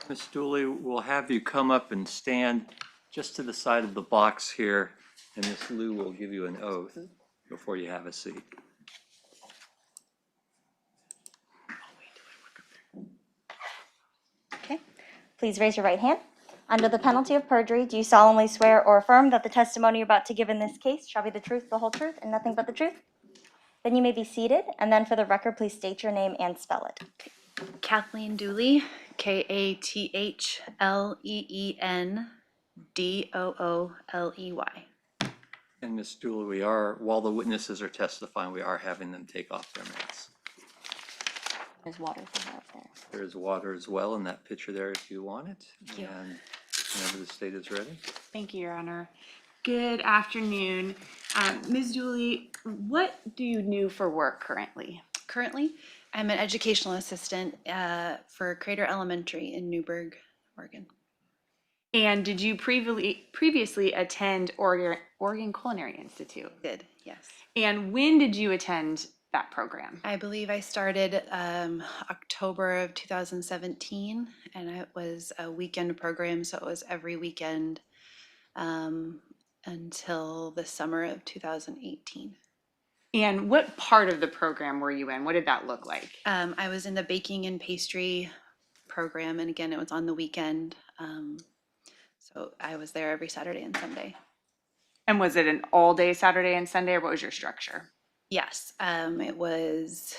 Ms. Dooley, we'll have you come up and stand just to the side of the box here, and Ms. Lou will give you an oath before you have a seat. Okay. Please raise your right hand. Under the penalty of perjury, do you solemnly swear or affirm that the testimony you're about to give in this case shall be the truth, the whole truth, and nothing but the truth? Then you may be seated, and then for the record, please state your name and spell it. Kathleen Dooley, Kathleen-Dooley. And Ms. Dooley, while the witnesses are testifying, we are having them take off their masks. There's water for that there. There's water as well in that pitcher there if you want it. Thank you. And whenever the state is ready. Thank you, Your Honor. Good afternoon. Ms. Dooley, what do you do for work currently? Currently, I'm an educational assistant for Crater Elementary in Newburgh, Oregon. And did you previously attend Oregon Culinary Institute? Did, yes. And when did you attend that program? I believe I started October of 2017, and it was a weekend program, so it was every weekend until the summer of 2018. And what part of the program were you in? What did that look like? I was in the baking and pastry program, and again, it was on the weekend. So I was there every Saturday and Sunday. And was it an all-day Saturday and Sunday, or what was your structure? Yes, it was,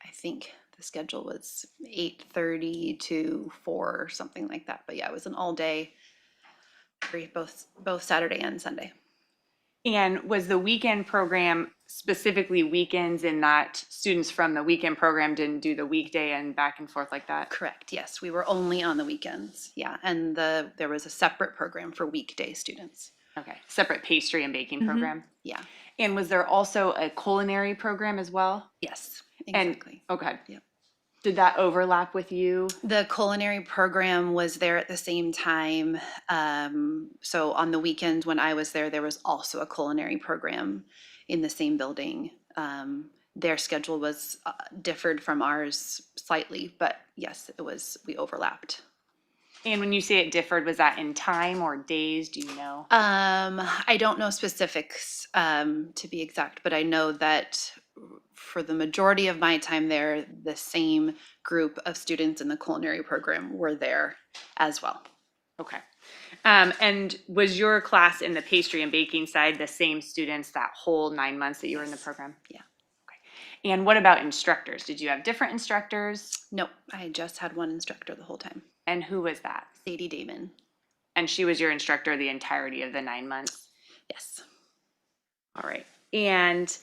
I think the schedule was 8:30 to 4 or something like that. But yeah, it was an all day, both Saturday and Sunday. And was the weekend program specifically weekends in that students from the weekend program didn't do the weekday and back and forth like that? Correct, yes. We were only on the weekends, yeah. And there was a separate program for weekday students. Okay, separate pastry and baking program? Yeah. And was there also a culinary program as well? Yes, exactly. Okay. Yep. Did that overlap with you? The culinary program was there at the same time. So on the weekends when I was there, there was also a culinary program in the same building. Their schedule was differed from ours slightly, but yes, we overlapped. And when you say it differed, was that in time or days? Do you know? I don't know specifics to be exact, but I know that for the majority of my time there, the same group of students in the culinary program were there as well. Okay. And was your class in the pastry and baking side the same students that whole 9 months that you were in the program? Yeah. Okay. And what about instructors? Did you have different instructors? No, I just had one instructor the whole time. And who was that? Sadie Damon. And she was your instructor the entirety of the 9 months? Yes. All right. And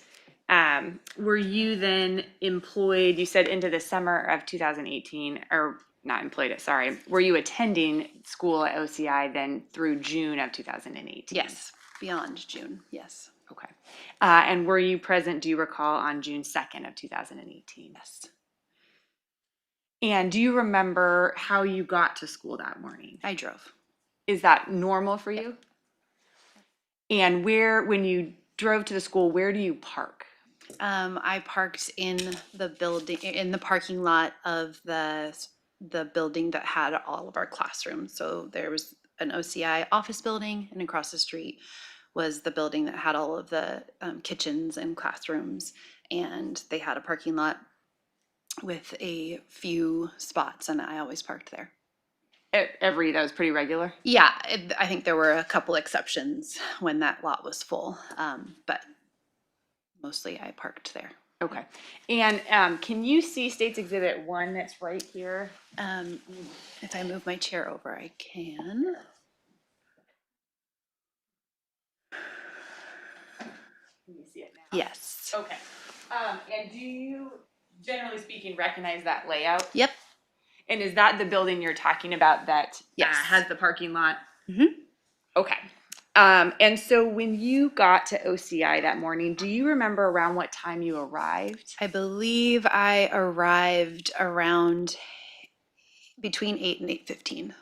were you then employed, you said into the summer of 2018, or not employed, sorry, were you attending school at OCI then through June of 2018? Yes, beyond June, yes. Okay. And were you present, do you recall, on June 2nd of 2018? Yes. And do you remember how you got to school that morning? I drove. Is that normal for you? And when you drove to the school, where do you park? I parked in the building, in the parking lot of the building that had all of our classrooms. So there was an OCI office building, and across the street was the building that had all of the kitchens and classrooms. And they had a parking lot with a few spots, and I always parked there. That was pretty regular? Yeah, I think there were a couple exceptions when that lot was full, but mostly I parked there. Okay. And can you see State's Exhibit 1 that's right here? If I move my chair over, I can. Can you see it now? Yes. Okay. And do you, generally speaking, recognize that layout? Yep. And is that the building you're talking about that Yes. has the parking lot? Mm-hmm. Okay. And so when you got to OCI that morning, do you remember around what time you arrived? I believe I arrived around between 8 and 8:15.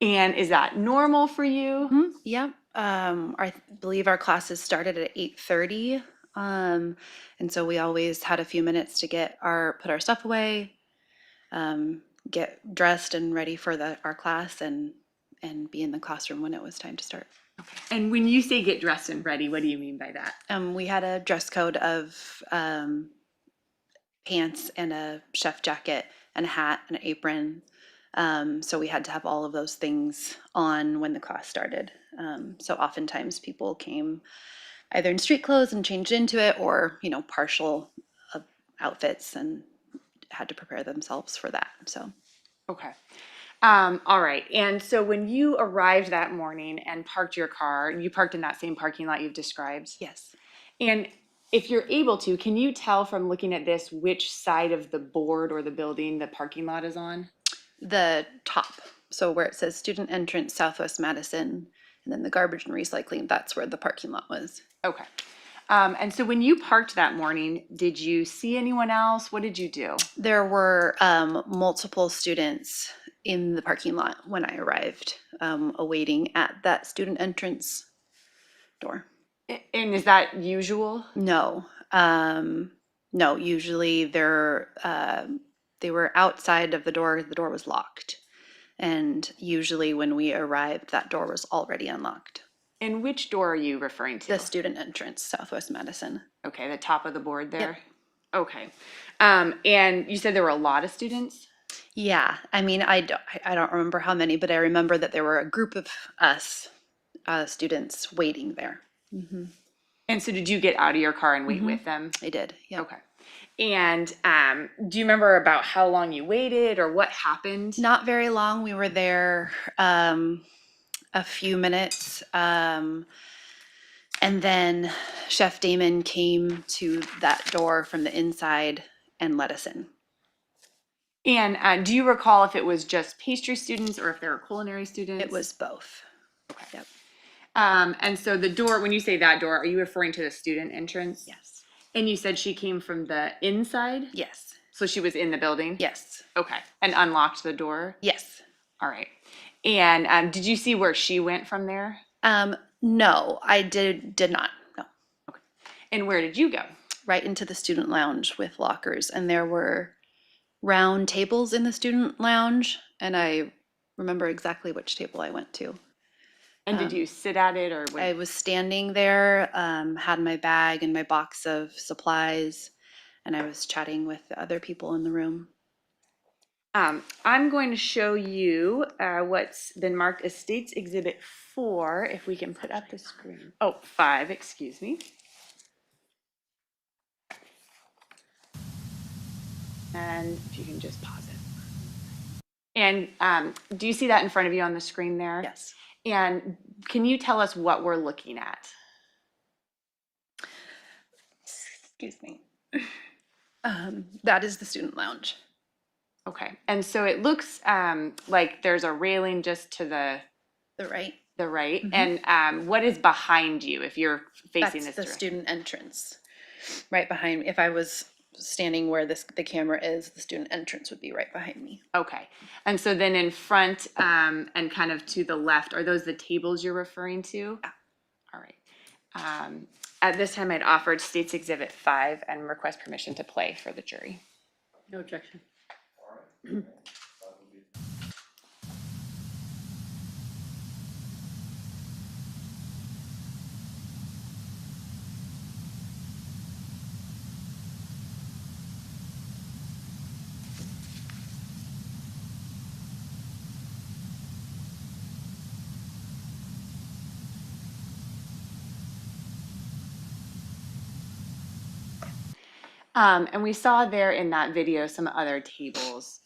And is that normal for you? Mm-hmm. Yep. I believe our classes started at 8:30. And so we always had a few minutes to put our stuff away, get dressed and ready for our class and be in the classroom when it was time to start. And when you say get dressed and ready, what do you mean by that? We had a dress code of pants and a chef jacket and a hat and an apron. So we had to have all of those things on when the class started. So oftentimes people came either in street clothes and changed into it, or, you know, partial outfits and had to prepare themselves for that. So Okay. All right. And so when you arrived that morning and parked your car, you parked in that same parking lot you've described? yes. And if you're able to, can you tell from looking at this which side of the board or the building the parking lot is on? The top, so where it says student entrance Southwest Madison, and then the garbage and recycling, that's where the parking lot was. Okay. And so when you parked that morning, did you see anyone else? What did you do? There were multiple students in the parking lot when I arrived, awaiting at that student entrance door. And is that usual? No, no. Usually they were outside of the door. The door was locked, and usually when we arrived, that door was already unlocked. And which door are you referring to? The student entrance, Southwest Madison. Okay, the top of the board there? Yep. Okay. And you said there were a lot of students? Yeah, I mean, I don't remember how many, but I remember that there were a group of us students waiting there. And so did you get out of your car and wait with them? I did, yeah. Okay. And do you remember about how long you waited or what happened? Not very long. We were there a few minutes. And then Chef Damon came to that door from the inside and let us in. And do you recall if it was just pastry students or if there were culinary students? It was both. Okay. Yep. And so the door, when you say that door, are you referring to the student entrance? Yes. And you said she came from the inside? Yes. So she was in the building? Yes. Okay. And unlocked the door? Yes. All right. And did you see where she went from there? No, I did not. No. And where did you go? Right into the student lounge with lockers, and there were round tables in the student lounge, and I remember exactly which table I went to. And did you sit at it or what? I was standing there, had my bag and my box of supplies, and I was chatting with the other people in the room. I'm going to show you what's been marked as States Exhibit 4, if we can put up the screen. Oh, 5, excuse me. And if you can just pause it. And do you see that in front of you on the screen there? Yes. And can you tell us what we're looking at? Excuse me. That is the student lounge. Okay. And so it looks like there's a railing just to the Right. right. And what is behind you if you're facing That's this the direction? student entrance. Right behind me. If I was standing where the camera is, the student entrance would be right behind me. Okay. And so then in front and kind of to the left, are those the tables you're referring to? Yeah. All right. At this time, I'd offered States Exhibit 5 and request permission to play for the jury. No objection. And we saw there in that video some other tables.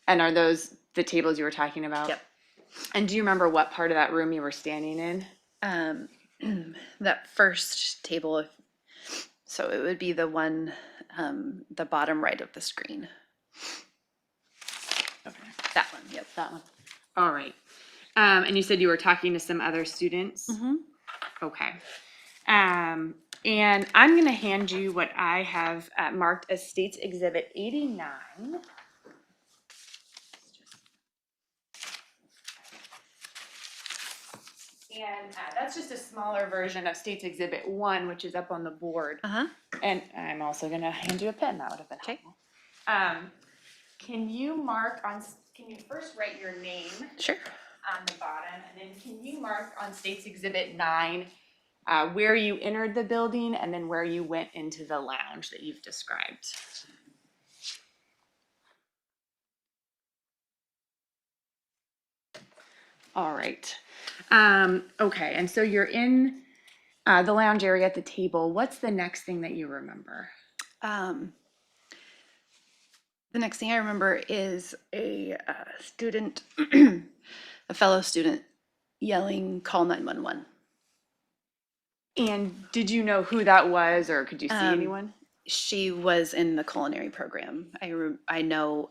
And are those the tables you were talking about? Yep. And do you remember what part of that room you were standing in? That first table, so it would be the one, the bottom right of the screen. Okay. That one, yep. That one. All right. And you said you were talking to some other students? Mm-hmm. Okay. And I'm going to hand you what I have marked as States Exhibit 89. And that's just a smaller version of States Exhibit 1, which is up on the board. Uh-huh. And I'm also going to hand you a pen. That would have been Okay. helpful. Can you mark on can you first write your name Sure. on the bottom, and then can you mark on State's Exhibit 9 where you entered the building and then where you went into the lounge that you've described? All right. Okay, and so you're in the lounge area at the table. What's the next thing that you remember? The next thing I remember is a student, a fellow student, yelling, "Call 911." And did you know who that was, or could you see anyone? She was in the culinary program. I know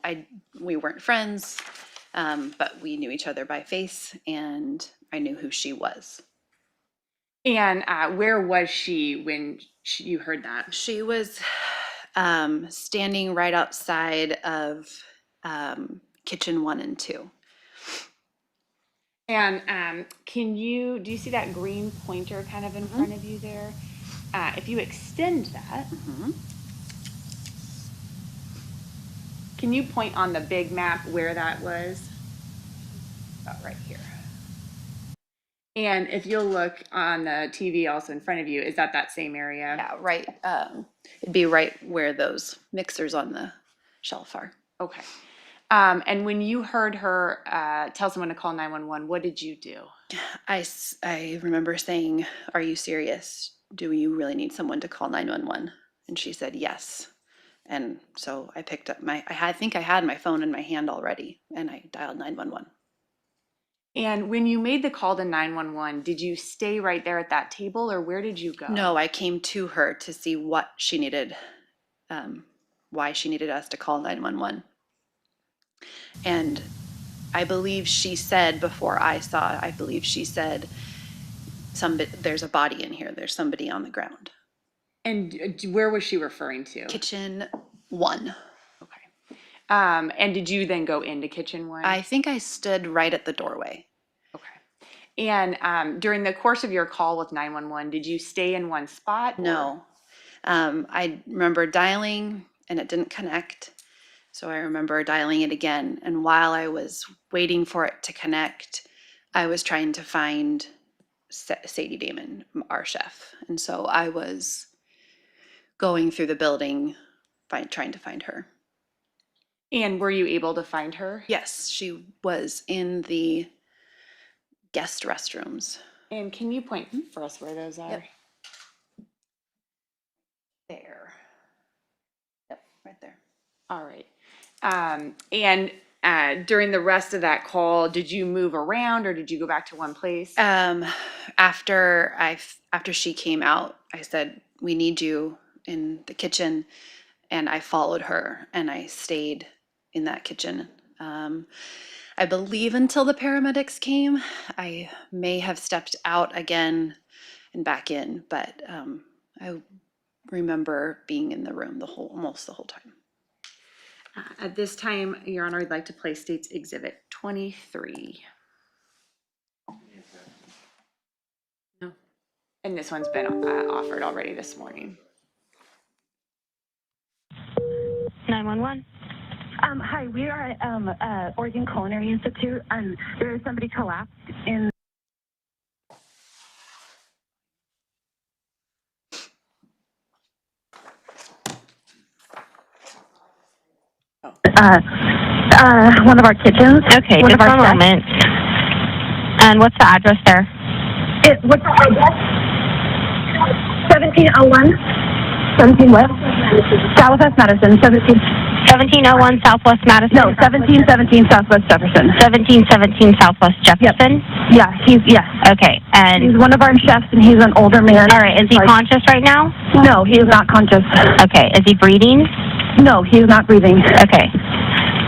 we weren't friends, but we knew each other by face, and I knew who she was. And where was she when you heard that? She was standing right outside of kitchen 1 and 2. And do you see that green pointer kind of in front of you there? If you extend that, can you point on the big map where that was? About right here. And if you'll look on the TV also in front of you, is that same area? Yeah, right. It'd be right where those mixers on the shelf are. Okay. And when you heard her tell someone to call 911, what did you do? I remember saying, "Are you serious? Do you really need someone to call 911?" And she said, "Yes." And so I picked up I think I had my phone in my hand already, and I dialed 911. And when you made the call to 911, did you stay right there at that table, or where did you go? No, I came to her to see what she needed, why she needed us to call 911. And I believe she said, before I believe she said, "There's a body in here. There's somebody on the ground." And where was she referring to? Kitchen 1. Okay. And did you then go into kitchen 1? I think I stood right at the doorway. Okay. And during the course of your call with 911, did you stay in one spot? No. I remember dialing and it didn't connect. So I remember dialing it again. And while I was waiting for it to connect, I was trying to find Sadie Damon, our chef. And so I was going through the building, trying to find her. And were you able to find her? Yes, she was in the guest restrooms. And can you point for us where those are? Yep. There. Yep, right there. All right. And during the rest of that call, did you move around or did you go back to one place? After she came out, I said, "We need you in the kitchen," and I followed her and I stayed in that kitchen. I believe until the paramedics came. I may have stepped out again and back in, but I remember being in the room almost the whole time. At this time, Your Honor, I'd like to play State's Exhibit 23. No. And this one's been offered already this morning. 911. Hi, we are at Oregon Culinary Institute, and there is somebody collapsed in. One of our kitchens. Okay, one just of our one chefs. moment. And what's the address there? What's the address? 1701 17 West Southwest Madison. 1701 Southwest Madison? No, 1717 Southwest Jefferson. 1717 Southwest Jefferson? Yeah, yes. Okay, and... He's one of our chefs, and he's an older man. All right, is he conscious right now? No, he is not conscious. Okay, is he breathing? No, he is not breathing. Okay.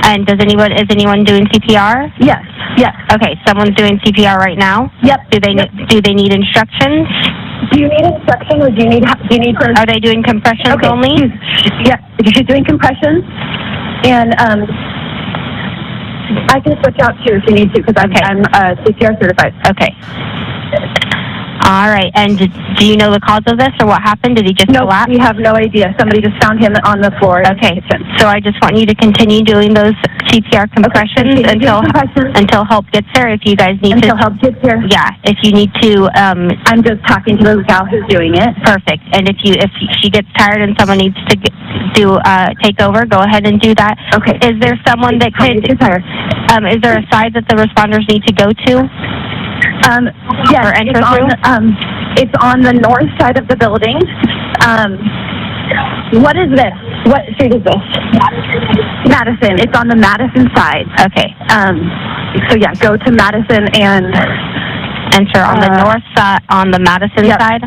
And is anyone doing CPR? Yes. Okay, someone's doing CPR right now? Yep. Do they need instructions? Do you need instruction, or do you need for... Are they doing compressions only? She's doing compressions, and I can switch out too if you need to, because I'm CPR certified. Okay. All right. And do you know the cause of this or what happened? Did he just No, collapse? we have no idea. Somebody just found him on the floor. Okay. So I just want you to continue doing those CPR compressions until help gets there. If you guys need Until to. help gets here. Yeah. If you need to. I'm just talking to the gal who's doing it. Perfect. And if she gets tired and someone needs to take over, go ahead and do that. Okay. Is there someone that could? Too tired. Is there a side that the responders need to go to? Yes, or enter through? It's on the north side of the building. What is this? What street is this? Madison. It's on the Madison side. Okay. So yeah, go to Madison and enter on the north side, on the Madison side?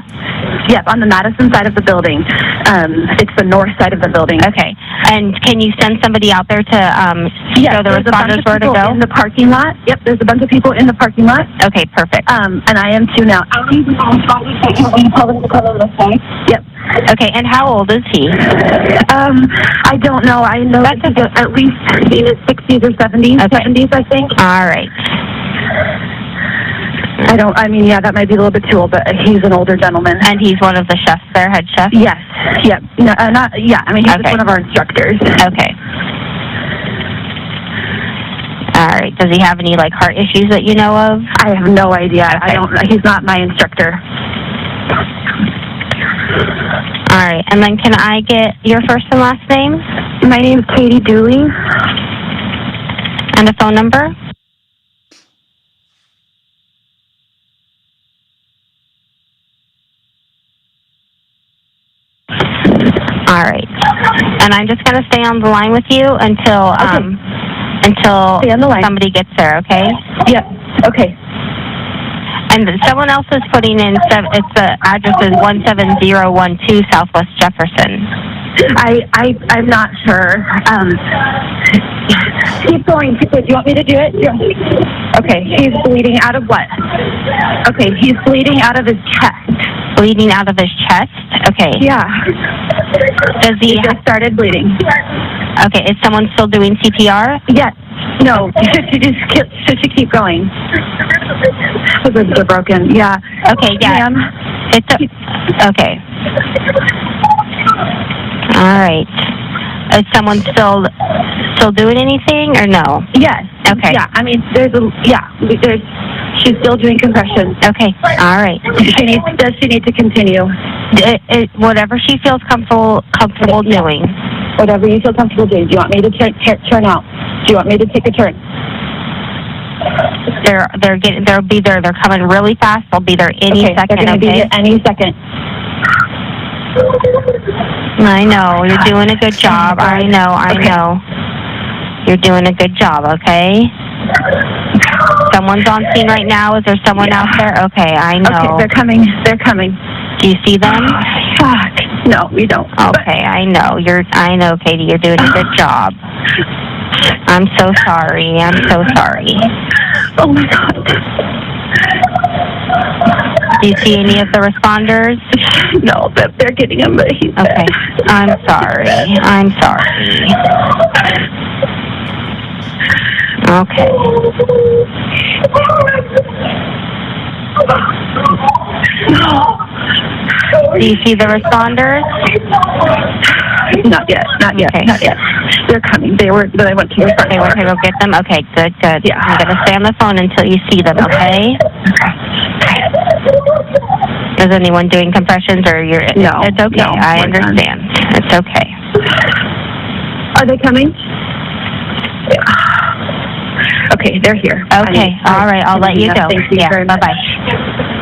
Yep, on the Madison side of the building. It's the north side of the building. Okay. And can you send somebody out there to show the responders where to go? In the parking lot. Yep, there's a bunch of people in the parking lot. Okay, perfect. And I am too now. Yep. Okay, and how old is he? I don't know. I know that he's at least in his 60s or 70s. Okay. 70s, I think. All right. Yeah, that might be a little bit too old, but he's an older gentleman. And he's one of the chefs there, head chef? Yes. Yep. No, he's just one of our instructors. Okay. All right. Does he have any, heart issues that you know of? I have no idea. Okay. He's not my instructor. All right. And then can I get your first and last name? My name is Katie Dooley. And a phone number? All right. And I'm just going to stay on the line with you until Stay on the line. somebody gets there, okay? Yep. Okay. And someone else is putting in, the address is 17012 Southwest Jefferson. I'm not sure. Keep going. Do you want me to do it? Yeah. Okay. He's bleeding out of what? Okay. He's bleeding out of his chest. Bleeding out of his chest? Okay. Yeah. Does he just started bleeding. Okay. Is someone still doing CPR? Yes. No. Should she keep going? The ribs are broken. Yeah. Okay. Yeah. Ma'am. Okay. All right. Is someone still doing anything or no? Yes. Okay. Yeah. She's still doing compression. Okay. All right. Does she need to continue? Whatever she feels comfortable doing. Whatever you feel comfortable doing. Do you want me to turn out? Do you want me to take a turn? They'll be there. They're coming really fast. They'll be there any second. They're going to be here any second. I know. You're doing a good job. I know. You're doing a good job, okay? Someone's on scene right now. Is there someone out there? Okay, I know. Okay, they're coming. Do you see them? Fuck. No, we don't. Okay, I know. I know, Katie. You're doing a good job. I'm so sorry. Oh my God. Do you see any of the responders? No, but they're getting him, but he's okay. dead. I'm sorry. Okay. Do you see the responders? Not yet. Okay. Not yet. They're coming. They went to the front door. They went to go get them? Okay, good. Yeah. I'm going to stay on the phone until you see them, okay? Is anyone doing compressions or you're... No. It's okay. No, I understand. It's okay. Are they coming? Okay, they're here. Okay. All right. I'll let you go. Thank you very much. Bye-bye.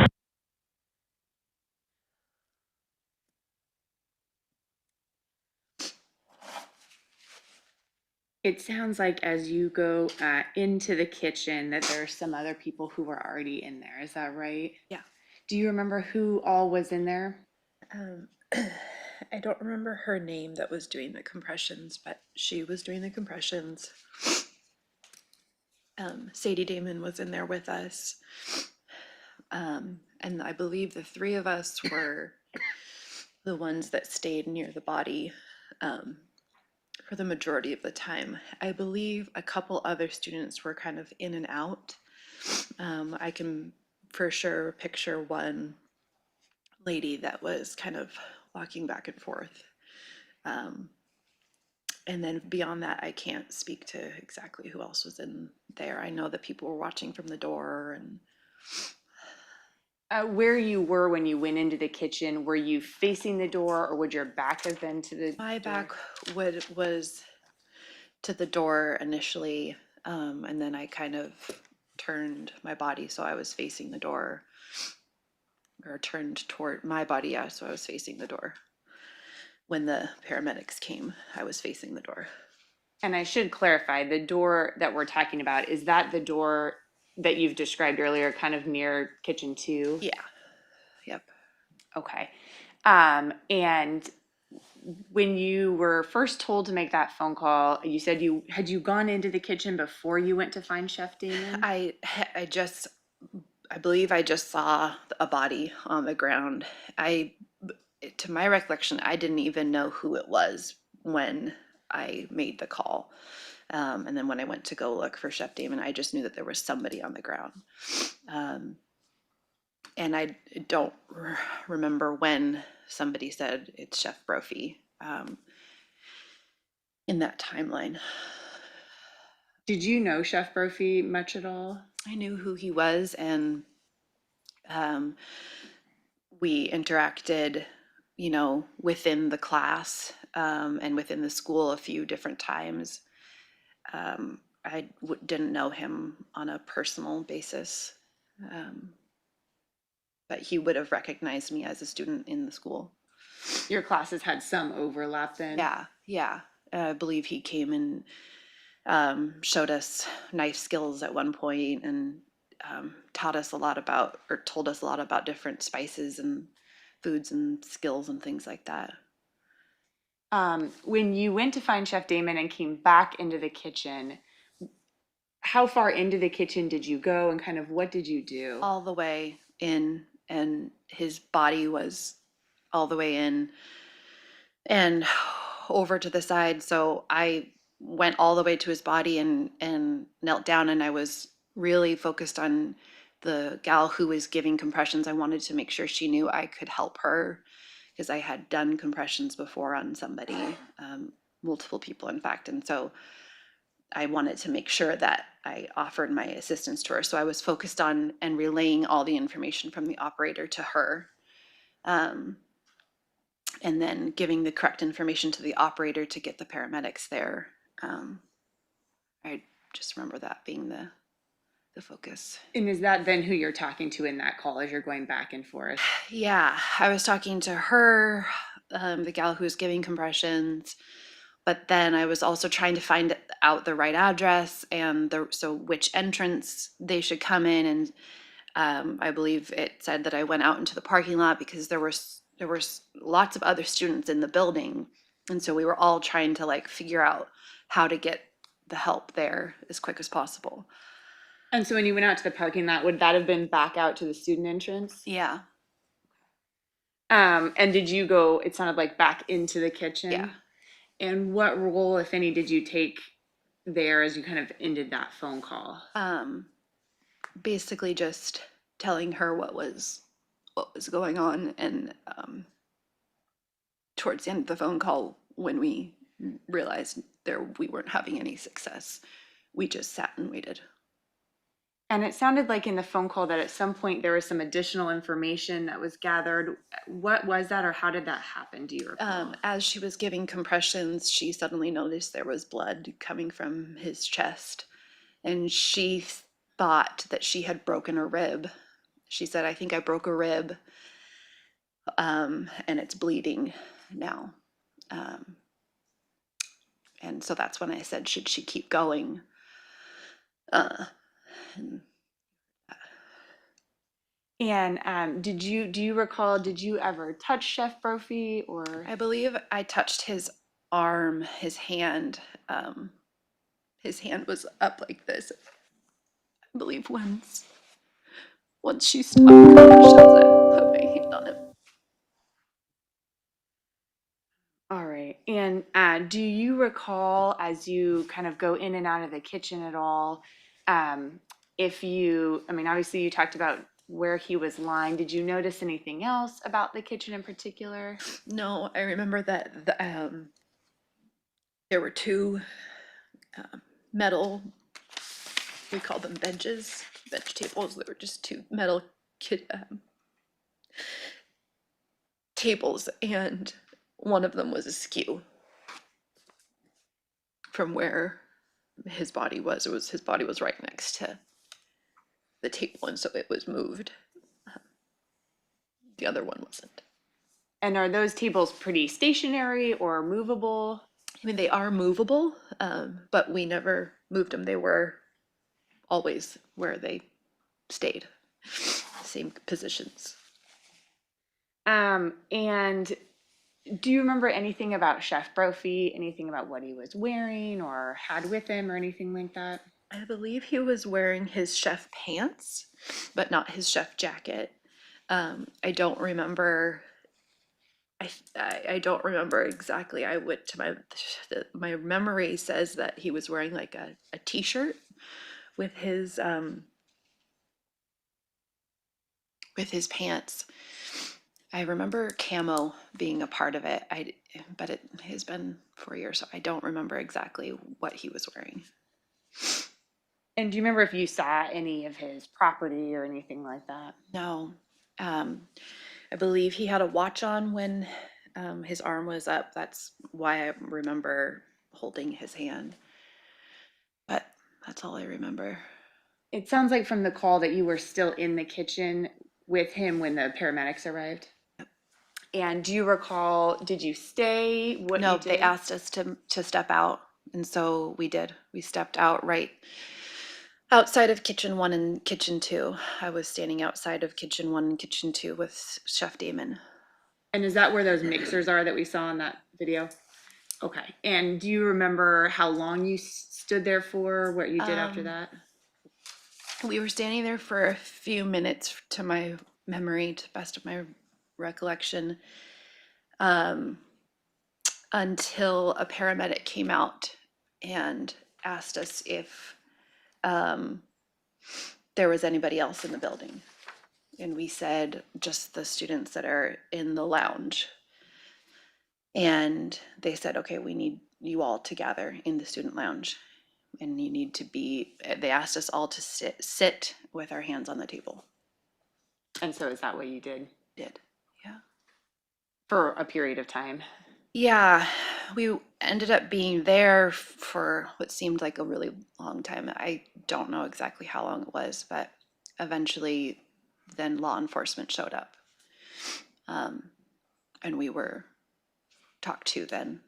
It sounds like as you go into the kitchen that there are some other people who were already in there. Is that right? Yeah. Do you remember who all was in there? I don't remember her name that was doing the compressions, but she was doing the compressions. Sadie Damon was in there with us. And I believe the three of us were the ones that stayed near the body for the majority of the time. I believe a couple other students were kind of in and out. I can for sure picture one lady that was kind of walking back and forth. And then beyond that, I can't speak to exactly who else was in there. I know that people were watching from the door and Where you were when you went into the kitchen, were you facing the door or would your back have been to the my door? back was to the door initially, and then I kind of turned my body so I was facing the door, or turned toward my body, yeah, so I was facing the door. When the paramedics came, I was facing the door. And I should clarify, the door that we're talking about, is that the door that you've described earlier, kind of near kitchen 2? Yeah. Yep. Okay. And when you were first told to make that phone call, you said had you gone into the kitchen before you went to find Chef Damon? I believe I just saw a body on the ground. To my recollection, I didn't even know who it was when I made the call. And then when I went to go look for Chef Damon, I just knew that there was somebody on the ground. And I don't remember when somebody said it's Chef Brophy in that timeline. Did you know Chef Brophy much at all? I knew who he was, and we interacted, within the class and within the school a few different times. I didn't know him on a personal basis, but he would have recognized me as a student in the school. Your classes had some overlap then? Yeah. I believe he came and showed us knife skills at one point, and taught us a lot about, or told us a lot about different spices and foods and skills and things like that. When you went to find Chef Damon and came back into the kitchen, how far into the kitchen did you go and kind of what did you do? All the way in, and his body was all the way in and over to the side. So I went all the way to his body and knelt down, and I was really focused on the gal who was giving compressions. I wanted to make sure she knew I could help her, because I had done compressions before on somebody, multiple people in fact, and so I wanted to make sure that I offered my assistance to her. So I was focused on and relaying all the information from the operator to her, and then giving the correct information to the operator to get the paramedics there. I just remember that being the focus. And is that then who you're talking to in that call as you're going back and forth? Yeah, I was talking to her, the gal who was giving compressions, but then I was also trying to find out the right address and so which entrance they should come in. And I believe it said that I went out into the parking lot because there were lots of other students in the building, and so we were all trying to figure out how to get the help there as quick as possible. And so when you went out to the parking lot, would that have been back out to the student entrance? Yeah. And did you go, it sounded like back into the kitchen? Yeah. And what role, if any, did you take there as you kind of ended that phone call? Basically just telling her what was going on, and towards the end of the phone call, when we realized we weren't having any success, we just sat and waited. And it sounded like in the phone call that at some point there was some additional information that was gathered. What was that, or how did that happen? Do you recall? As she was giving compressions, she suddenly noticed there was blood coming from his chest, and she thought that she had broken a rib. She said, "I think I broke a rib, and it's bleeding now." And so that's when I said, should she keep going? And do you recall, did you ever touch Chef Brophy, or? I believe I touched his arm, his hand. His hand was up like this. I believe once she stopped compressions, I put my hand on him. All right. And do you recall, as you kind of go in and out of the kitchen at all, obviously you talked about where he was lying. Did you notice anything else about the kitchen in particular? No, I remember that there were two metal, we call them bench tables. They were just two metal tables, and one of them was askew from where his body was. His body was right next to the table, and so it was moved. The other one wasn't. And are those tables pretty stationary or movable? I mean, they are movable, but we never moved them. They were always where they stayed, same positions. And do you remember anything about Chef Brophy? Anything about what he was wearing or had with him or anything like that? I believe he was wearing his chef pants, but not his chef jacket. I don't remember. I don't remember exactly. I went to my memory says that he was wearing like a t-shirt with his pants. I remember camo being a part of it. But it has been 4 years, so I don't remember exactly what he was wearing. And do you remember if you saw any of his property or anything like that? No. I believe he had a watch on when his arm was up. That's why I remember holding his hand. But that's all I remember. It sounds like from the call that you were still in the kitchen with him when the paramedics arrived. Yep. And do you recall, did you stay? What No, you did? they asked us to step out, and so we did. We stepped out right outside of kitchen 1 and kitchen 2. I was standing outside of kitchen 1 and kitchen 2 with Chef Damon. And is that where those mixers are that we saw in that video? Okay. And do you remember how long you stood there for, what you did after that? We were standing there for a few minutes, to my memory, to the best of my recollection, until a paramedic came out and asked us if there was anybody else in the building. And we said, just the students that are in the lounge. And they said, okay, we need you all to gather in the student lounge. And you need to be, they asked us all to sit with our hands on the table. And so is that what you did? Did, yeah. For a period of time? Yeah, we ended up being there for what seemed like a really long time. I don't know exactly how long it was, but eventually then law enforcement showed up. And we were talked to then,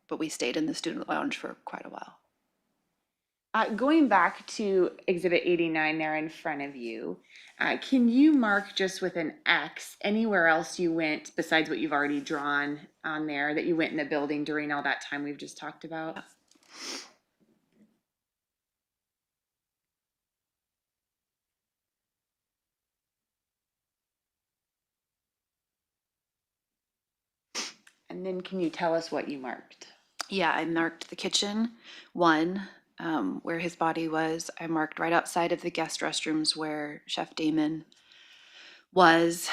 but we stayed in the student lounge for quite a while. Going back to Exhibit 89 there in front of you, can you mark just with an X anywhere else you went besides what you've already drawn on there that you went in the building during all that time we've just talked about? Yeah. And then can you tell us what you marked? Yeah, I marked the kitchen 1, where his body was. I marked right outside of the guest restrooms where Chef Damon was.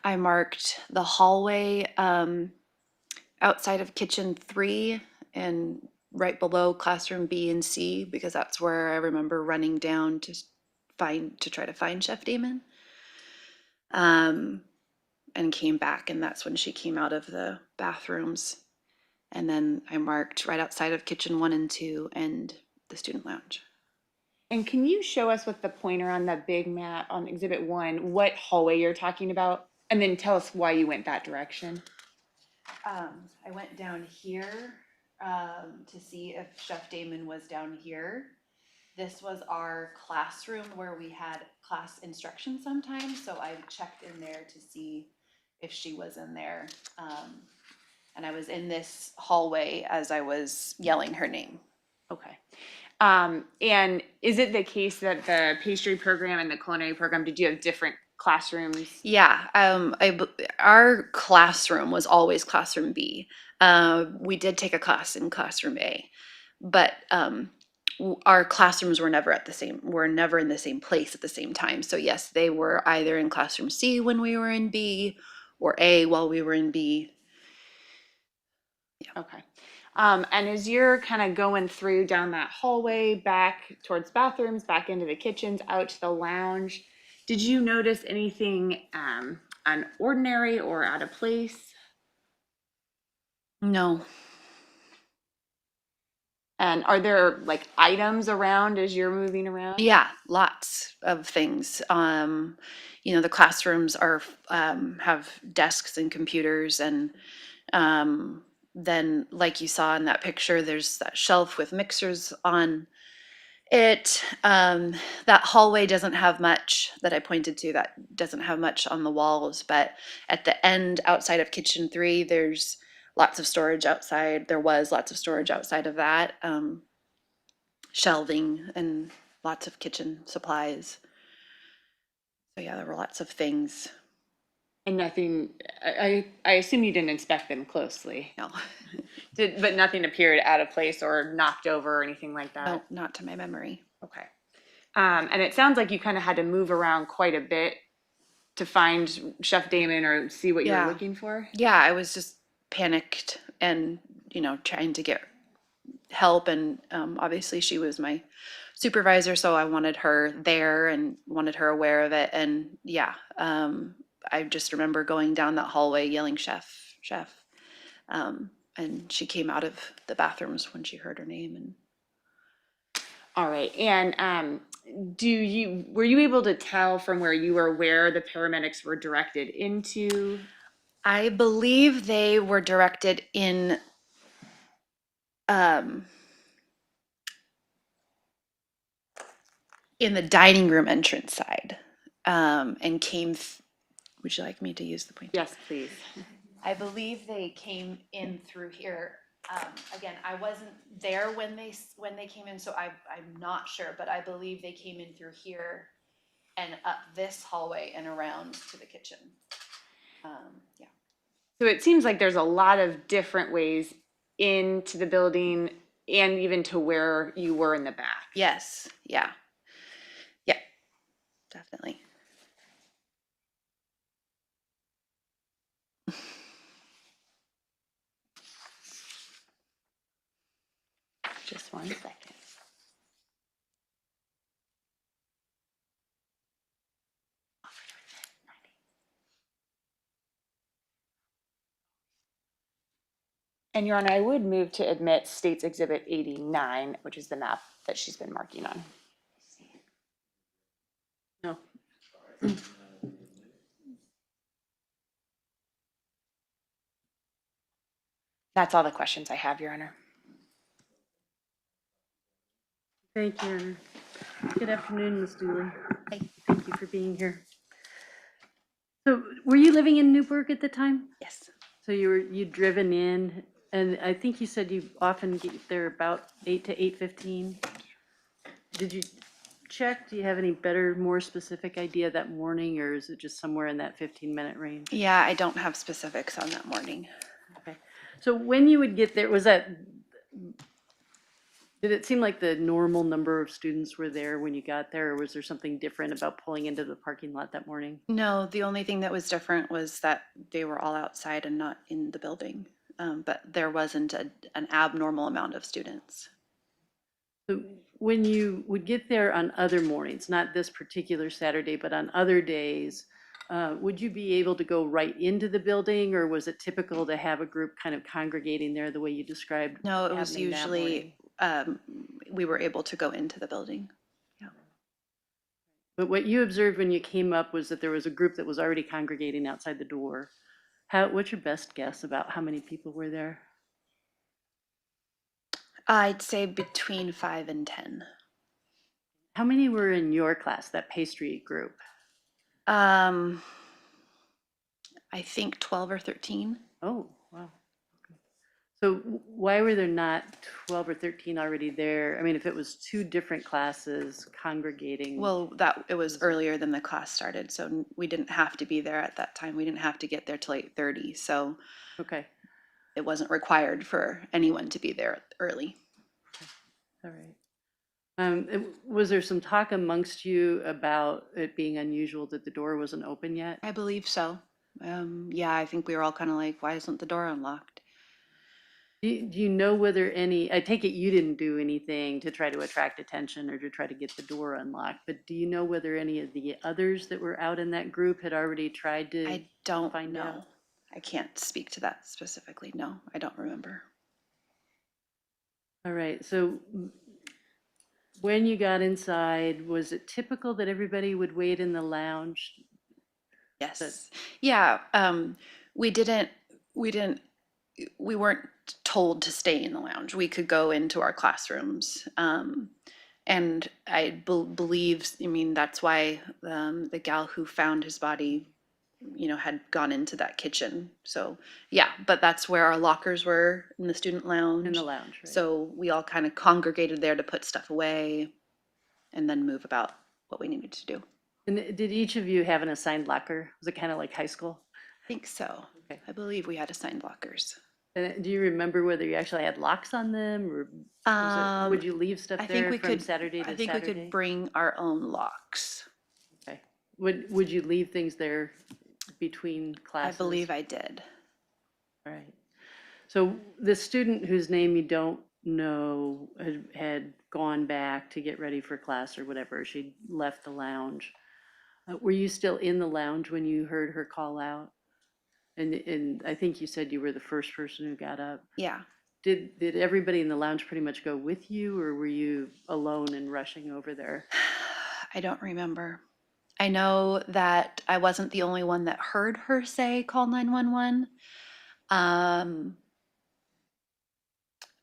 I marked the hallway outside of kitchen 3 and right below classroom B and C, because that's where I remember running down to try to find Chef Damon. And came back, and that's when she came out of the bathrooms. And then I marked right outside of kitchen 1 and 2 and the student lounge. And can you show us with the pointer on the big map on Exhibit 1 what hallway you're talking about? And then tell us why you went that direction. I went down here to see if Chef Damon was down here. This was our classroom where we had class instruction sometimes, so I checked in there to see if she was in there. And I was in this hallway as I was yelling her name. Okay. And is it the case that the pastry program and the culinary program, did you have different classrooms? Yeah, our classroom was always classroom B. We did take a class in classroom A, but our classrooms were never in the same place at the same time. So yes, they were either in classroom C when we were in B, or A while we were in B. Okay. And as you're kind of going through down that hallway, back towards bathrooms, back into the kitchens, out to the lounge, did you notice anything unordinary or out of place? No. And are there like items around as you're moving around? Yeah, lots of things. The classrooms are have desks and computers, and then, like you saw in that picture, there's that shelf with mixers on it. That hallway doesn't have much that I pointed to. That doesn't have much on the walls, but at the end, outside of kitchen 3, there's lots of storage outside. There was lots of storage outside of that. Shelving and lots of kitchen supplies. So yeah, there were lots of things. And nothing, I assume you didn't inspect them closely. No, But nothing appeared out of place or knocked over or anything like that? no, not to my memory. Okay. And it sounds like you kind of had to move around quite a bit to find Chef Damon or see what you Yeah. were looking for? Yeah, I was just panicked and, trying to get help. And obviously she was my supervisor, so I wanted her there and wanted her aware of it. And yeah, I just remember going down that hallway yelling, "Chef, chef." And she came out of the bathrooms when she heard her name. And All right. And were you able to tell from where you were where the paramedics were directed into? I believe they were directed in the dining room entrance side, and came. Would you like me to use the pointer? Yes, please. I believe they came in through here. Again, I wasn't there when they came in, so I'm not sure, but I believe they came in through here and up this hallway and around to the kitchen. Yeah. So it seems like there's a lot of different ways into the building and even to where you were in the back. Yes. Yeah. Yeah. Definitely. Just one second. And Your Honor, I would move to admit State's Exhibit 89, which is the map that she's been marking on. No. That's all the questions I have, Your Honor. Thank you, Your Honor. Good afternoon, Ms. Dooley. Hi. Thank you for being here. So were you living in Newburgh at the time? Yes. So you'd driven in, and I think you said you often get there about 8 to 8:15. Did you check? Do you have any better, more specific idea that morning, or is it just somewhere in that 15-minute range? Yeah, I don't have specifics on that morning. Okay. So when you would get there, did it seem like the normal number of students were there when you got there, or was there something different about pulling into the parking lot that morning? No, the only thing that was different was that they were all outside and not in the building. But there wasn't an abnormal amount of students. So when you would get there on other mornings, not this particular Saturday, but on other days, would you be able to go right into the building, or was it typical to have a group kind of congregating there the way you described? No, it was happening that usually, morning? we were able to go into the building. But what you observed when you came up was that there was a group that was already congregating outside the door. What's your best guess about how many people were there? I'd say between 5 and 10. How many were in your class, that pastry group? I think 12 or 13. Oh, wow. So why were there not 12 or 13 already there? I mean, if it was two different classes congregating. Well, it was earlier than the class started, so we didn't have to be there at that time. We didn't have to get there till 8:30, so Okay, it wasn't required for anyone to be there early. all right. Was there some talk amongst you about it being unusual that the door wasn't open yet? I believe so. Yeah, I think we were all kind of like, why isn't the door unlocked? Do you know whether any, I take it you didn't do anything to try to attract attention or to try to get the door unlocked, but do you know whether any of the others that were out in that group had already tried to I don't find know. out? I can't speak to that specifically. No, I don't remember. All right, so when you got inside, was it typical that everybody would wait in the lounge? Yes. Yeah. We didn't, we didn't, we weren't told to stay in the lounge. We could go into our classrooms. And I believe, I mean, that's why the gal who found his body, had gone into that kitchen. So, yeah, but that's where our lockers were in the student lounge. In the lounge, right? So we all kind of congregated there to put stuff away and then move about what we needed to do. And did each of you have an assigned locker? Was it kind of like high school? I think so. Okay. I believe we had assigned lockers. And do you remember whether you actually had locks on them, or would you leave stuff I there think we from could, Saturday to I think Saturday? we could bring our own locks. Okay. Would you leave things there between classes? I believe I did. All right. So the student whose name you don't know had gone back to get ready for class or whatever, she left the lounge. Were you still in the lounge when you heard her call out? And I think you said you were the first person who got up. Yeah. Did everybody in the lounge pretty much go with you, or were you alone and rushing over there? I don't remember. I know that I wasn't the only one that heard her say call 911.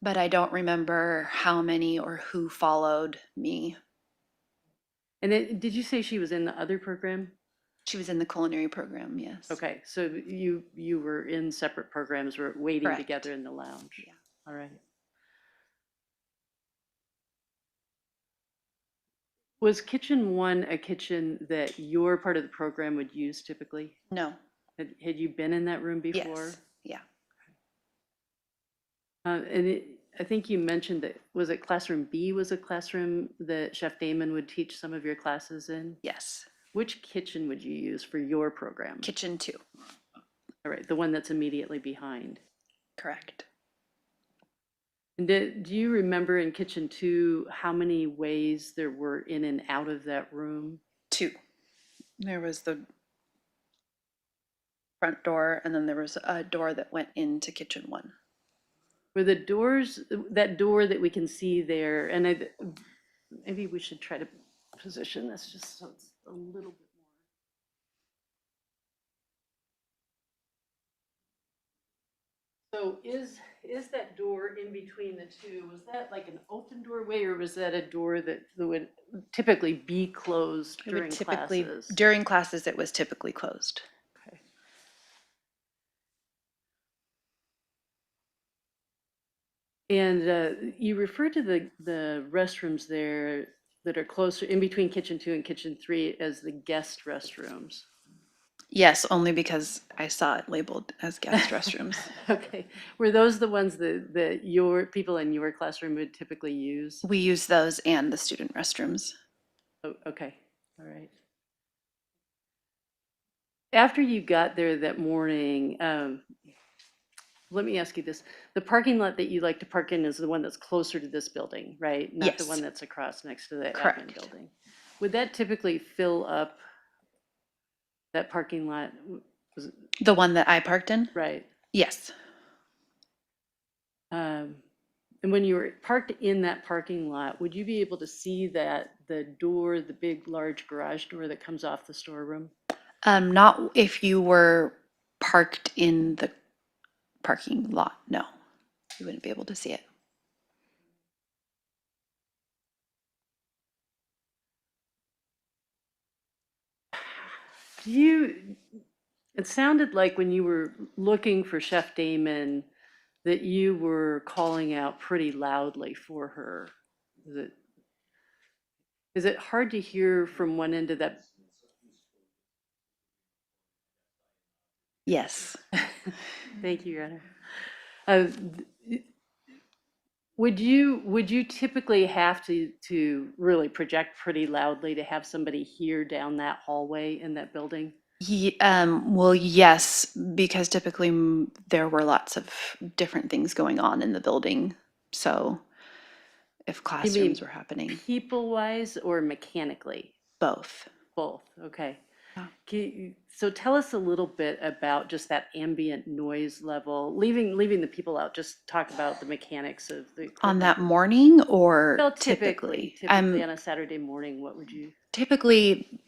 But I don't remember how many or who followed me. And did you say she was in the other program? She was in the culinary program, yes. Okay, so you were in separate programs, were waiting Correct. together in the lounge. Yeah. All right. Was Kitchen 1 a kitchen that your part of the program would use typically? No. Had you been in that room before? Yes. Yeah. I think you mentioned that, was it classroom B was a classroom that Chef Damon would teach some of your classes in? Yes. Which kitchen would you use for your program? Kitchen 2. All right, the one that's immediately behind. Correct. And do you remember in Kitchen 2 how many ways there were in and out of that room? 2. There was the front door, and then there was a door that went into Kitchen 1. Were the doors, that door that we can see there, and maybe we should try to position this just so it's a little bit more. So is that door in between the two, was that like an open doorway, or was that a door that would typically be closed during classes? During classes, it was typically closed. Okay. And you refer to the restrooms there that are closer, in between Kitchen 2 and Kitchen 3, as the guest restrooms. Yes, only because I saw it labeled as guest restrooms. Okay. Were those the ones that your people in your classroom would typically use? We use those and the student restrooms. Oh, okay. All right. After you got there that morning, let me ask you this. The parking lot that you like to park in is the one that's closer to this building, right? Not the Yes. one that's across next to the admin Correct. building. Would that typically fill up that parking lot? Was it, The one that I parked in? right. Yes. And when you were parked in that parking lot, would you be able to see that the door, the big, large garage door that comes off the storeroom? Not if you were parked in the parking lot. No, you wouldn't be able to see it. It sounded like when you were looking for Chef Damon that you were calling out pretty loudly for her. Is it hard to hear from one end of that? Yes. Thank you, Your Honor. Would you typically have to really project pretty loudly to have somebody hear down that hallway in that building? Well, yes, because typically there were lots of different things going on in the building. So if You classrooms mean were happening, people-wise or mechanically? both. Both, okay. Yeah. So tell us a little bit about just that ambient noise level, leaving the people out, just talk about the mechanics of the On equipment. that morning or Well, typically? typically on a Saturday morning, what would you? Typically,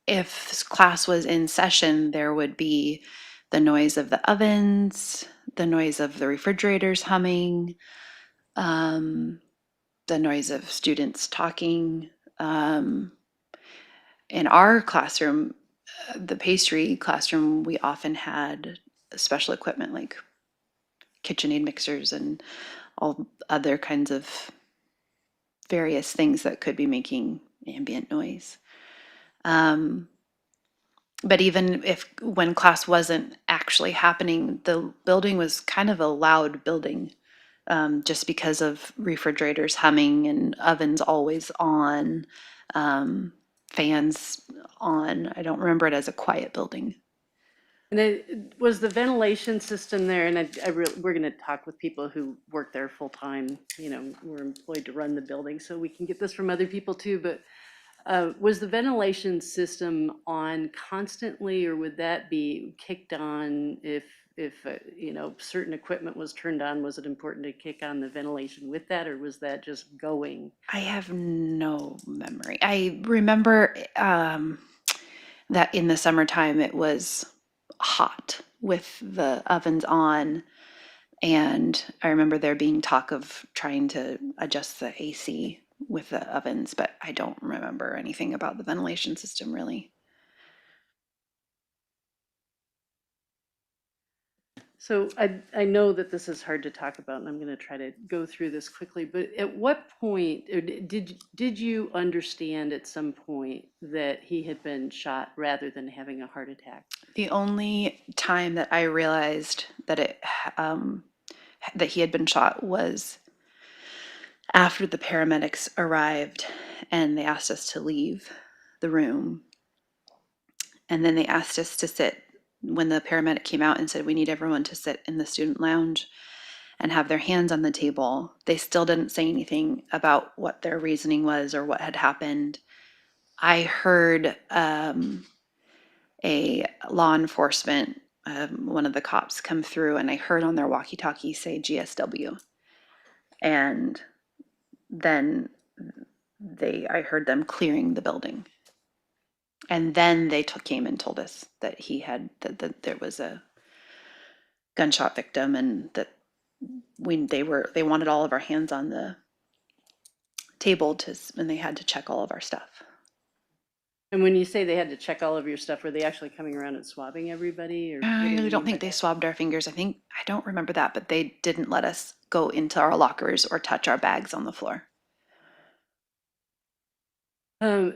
if class was in session, there would be the noise of the ovens, the noise of the refrigerators humming, the noise of students talking. In our classroom, the pastry classroom, we often had special equipment like KitchenAid mixers and all other kinds of various things that could be making ambient noise. But even if when class wasn't actually happening, the building was kind of a loud building, just because of refrigerators humming and ovens always on, fans on. I don't remember it as a quiet building. And it was the ventilation system there, and we're going to talk with people who work there full time, were employed to run the building, so we can get this from other people too. But was the ventilation system on constantly, or would that be kicked on if certain equipment was turned on? Was it important to kick on the ventilation with that, or was that just going? I have no memory. I remember that in the summertime it was hot with the ovens on, and I remember there being talk of trying to adjust the AC with the ovens, but I don't remember anything about the ventilation system really. So I know that this is hard to talk about, and I'm going to try to go through this quickly, but at what point, or did you understand at some point that he had been shot rather than having a heart attack? The only time that I realized that that he had been shot was after the paramedics arrived and they asked us to leave the room. And then they asked us to sit, when the paramedic came out and said, we need everyone to sit in the student lounge and have their hands on the table. They still didn't say anything about what their reasoning was or what had happened. I heard a law enforcement, one of the cops come through, and I heard on their walkie-talkie say GSW. And then I heard them clearing the building. And then they came and told us that that there was a gunshot victim, and that they wanted all of our hands on the table and they had to check all of our stuff. And when you say they had to check all of your stuff, were they actually coming around and swabbing everybody? Or I don't think they swabbed our fingers. I don't remember that, but they didn't let us go into our lockers or touch our bags on the floor.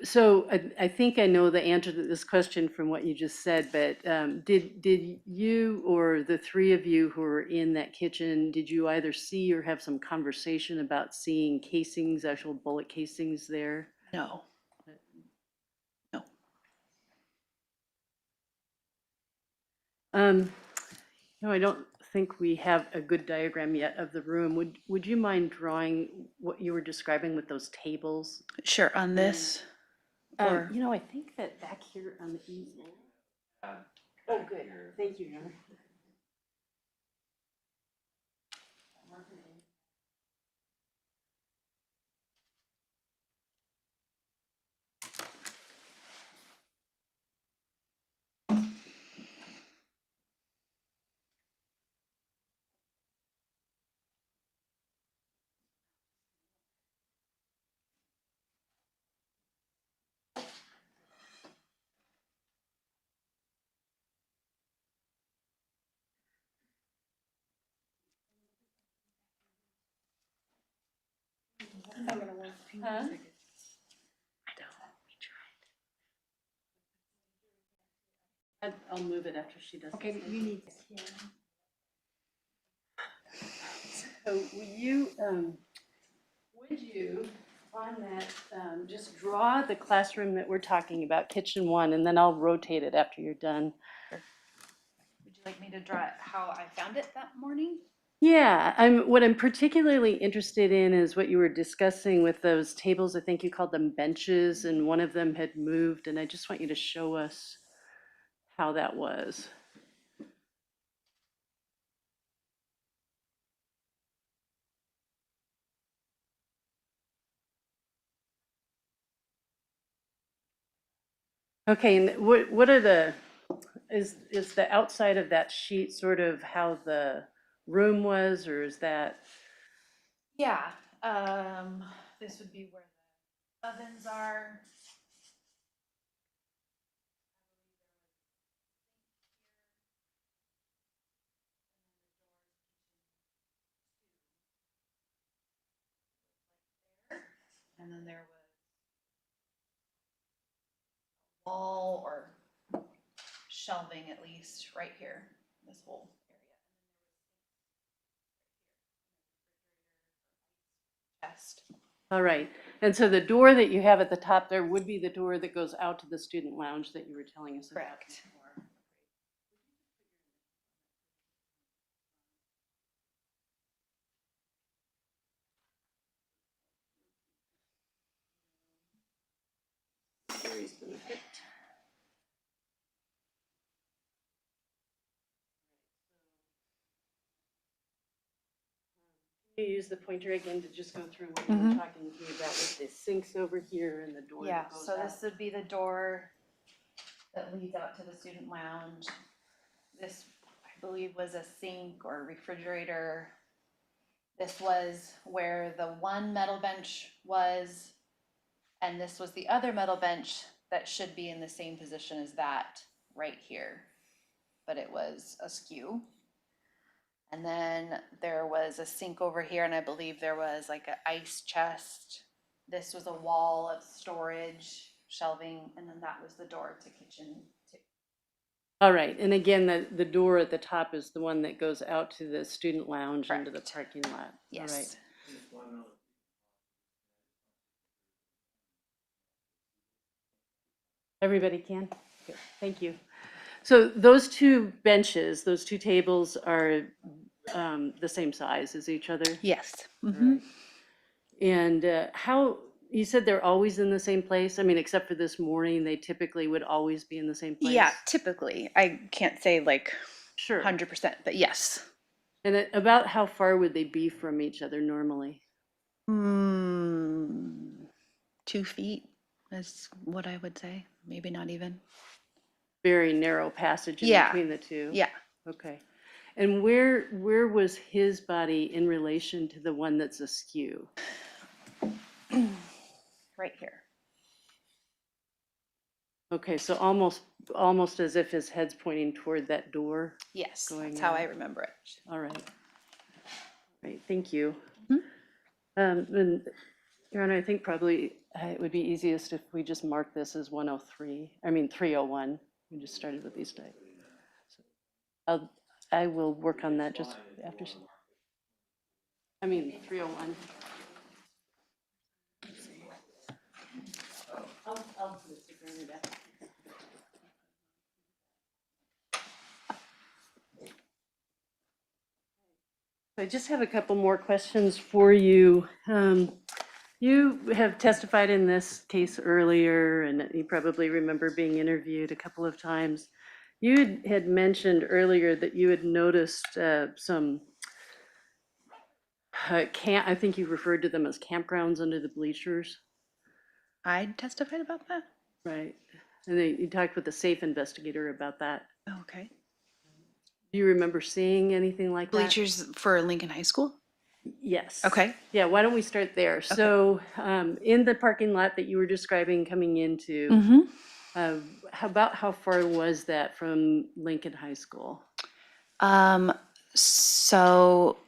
So I think I know the answer to this question from what you just said, but did you or the three of you who were in that kitchen, did you either see or have some conversation about seeing casings, actual bullet casings there? No. No. No, I don't think we have a good diagram yet of the room. Would you mind drawing what you were describing with those tables? Sure, on this. Or I think that back here on the easel. Oh, good. Thank you, Erin. Huh? I'll move it after she does. Okay, you need this here. So will you Would you, on that, just draw the classroom that we're talking about, kitchen 1, and then I'll rotate it after you're done. Would you like me to draw how I found it that morning? Yeah, what I'm particularly interested in is what you were discussing with those tables. I think you called them benches, and one of them had moved, and I just want you to show us how that was. Okay, and what are is the outside of that sheet sort of how the room was, or is that? Yeah, this would be where the ovens are. And then there was a wall or shelving at least right here, this whole area. Chest. All right, and so the door that you have at the top there would be the door that goes out to the student lounge that you were telling us about. Correct. before. You use the pointer again to just go through what you were talking to me about with the sinks over here and the door Yeah, that goes so out. this would be the door that leads out to the student lounge. This, I believe, was a sink or refrigerator. This was where the one metal bench was, and this was the other metal bench that should be in the same position as that right here, but it was askew. And then there was a sink over here, and I believe there was like an ice chest. This was a wall of storage, shelving, and then that was the door to kitchen two. All right, and again, the door at the top is the one that goes out to the student lounge into the Correct. parking lot. Yes. All right. Everybody can? Good, thank you. So those two benches, those two tables are the same size as each other? Yes. Right. And how, you said they're always in the same place? I mean, except for this morning, they typically would always be in the same place? Yeah, typically. I can't say like Sure. 100%, but yes. And about how far would they be from each other normally? 2 feet is what I would say. Maybe not even. Very narrow passage in Yeah. between the two? Yeah. Okay. And where was his body in relation to the one that's askew? Right here. Okay, so almost as if his head's pointing toward that door? Yes, Going that's how out. I remember it. All right. Right, thank you. Mhm. And Your Honor, I think probably it would be easiest if we just mark this as 301. We just started with these diagrams. So I will work on that just after. 301. I'll put a sticker in the back. I just have a couple more questions for you. You have testified in this case earlier, and you probably remember being interviewed a couple of times. You had mentioned earlier that you had noticed some I think you referred to them as campgrounds under the bleachers. I testified about that? Right. And then you talked with the safe investigator about that. Okay. Do you remember seeing anything like that? Bleachers for Lincoln High School? Yes. Okay. Yeah, why don't we start there? Okay. So in the parking lot that you were describing coming into, how far was that from Lincoln High School? So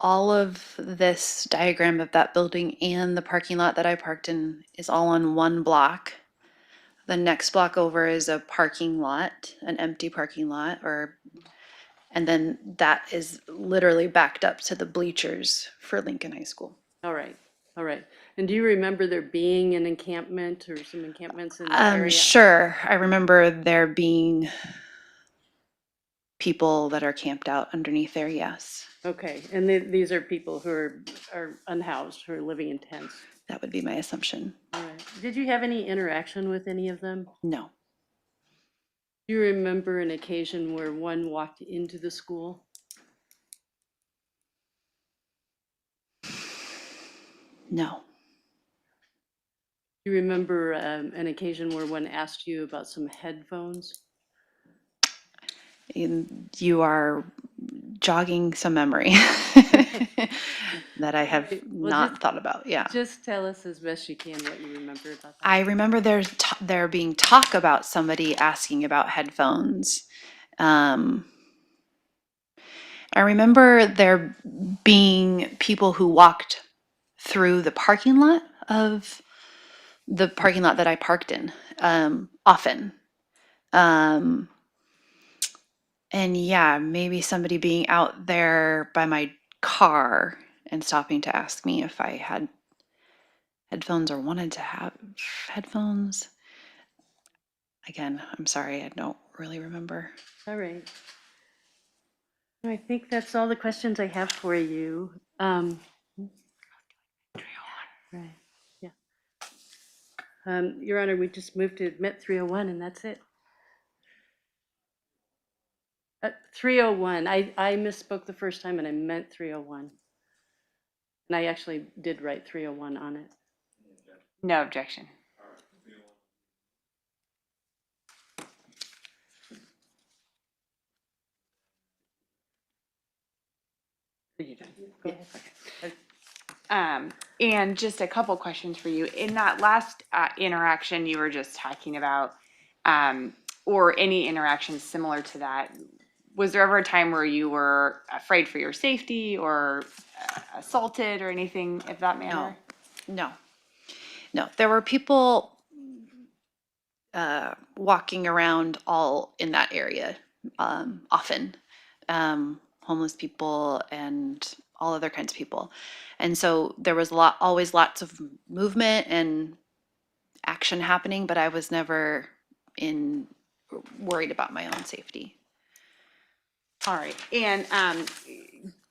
all of this diagram of that building and the parking lot that I parked in is all on one block. The next block over is a parking lot, an empty parking lot, and then that is literally backed up to the bleachers for Lincoln High School. All right, all right. And do you remember there being an encampment or some encampments in the area? Sure. I remember there being people that are camped out underneath there, yes. Okay, and these are people who are unhoused, who are living in tents. That would be my assumption. All right. Did you have any interaction with any of them? No. Do you remember an occasion where one walked into the school? No. Do you remember an occasion where one asked you about some headphones? You are jogging some memory that I have Well, not thought about. Yeah. Just tell us as best you can what you remember about that. I remember there being talk about somebody asking about headphones. I remember there being people who walked through the parking lot that I parked in often. And yeah, maybe somebody being out there by my car and stopping to ask me if I had headphones or wanted to have headphones. Again, I'm sorry, I don't really remember. All right. I think that's all the questions I have for you. Right, yeah. Your Honor, we just moved to admit 301 and that's it. 301, I misspoke the first time and I meant 301. And I actually did write 301 on it. No objection. And just a couple questions for you. In that last interaction you were just talking about, or any interaction similar to that, was there ever a time where you were afraid for your safety or assaulted or anything of that manner? No. There were people walking around all in that area often. Homeless people and all other kinds of people. And so there was always lots of movement and action happening, but I was never worried about my own safety. All right. And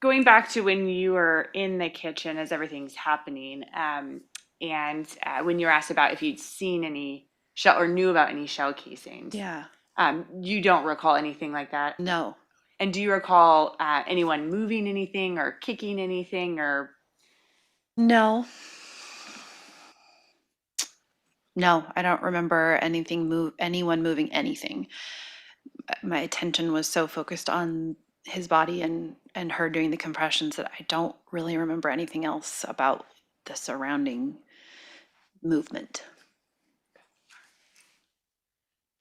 going back to when you were in the kitchen as everything's happening, and when you were asked about if you'd seen any shell or knew about any shell casings, Yeah. You don't recall anything like that? No. And do you recall anyone moving anything or kicking anything or? No, I don't remember anyone moving anything. My attention was so focused on his body and her doing the compressions that I don't really remember anything else about the surrounding movement.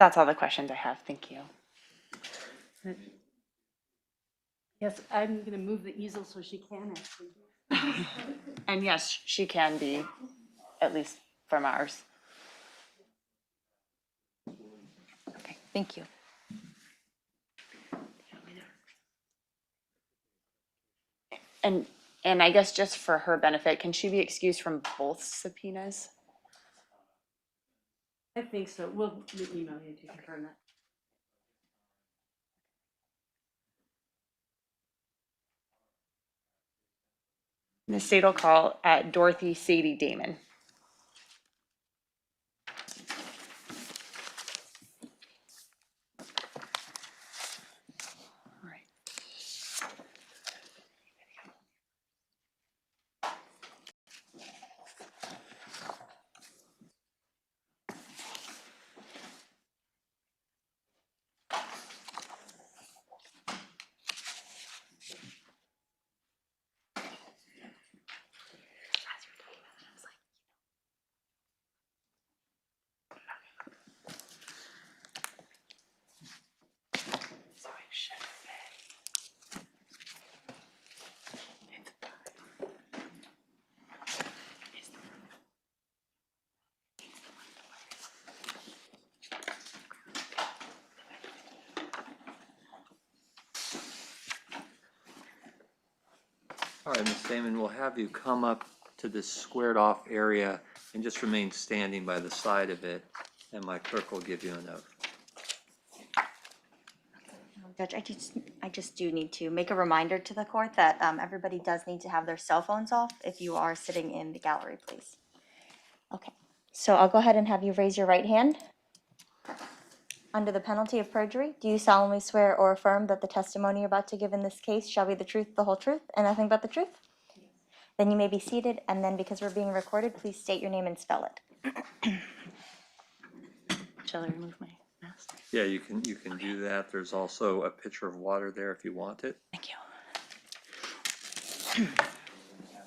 That's all the questions I have. Thank you. Yes, I'm going to move the easel so she can actually. And yes, she can be, at least from ours. Okay, thank you. And I guess just for her benefit, can she be excused from both subpoenas? I think so. We'll email you to confirm that. The state will call at Dorothy Sadie Damon. All right. All right, Ms. Damon, we'll have you come up to this squared off area and just remain standing by the side of it, and my clerk will give you an oath. Judge, I just do need to make a reminder to the court that everybody does need to have their cell phones off if you are sitting in the gallery, please. Okay, so I'll go ahead and have you raise your right hand. Under the penalty of perjury, do you solemnly swear or affirm that the testimony you're about to give in this case shall be the truth, the whole truth, and nothing but the truth? Then you may be seated, and then because we're being recorded, please state your name and spell it. Shall I remove my mask? Yeah, you can do that. There's also a pitcher of water there if you want it. Thank you.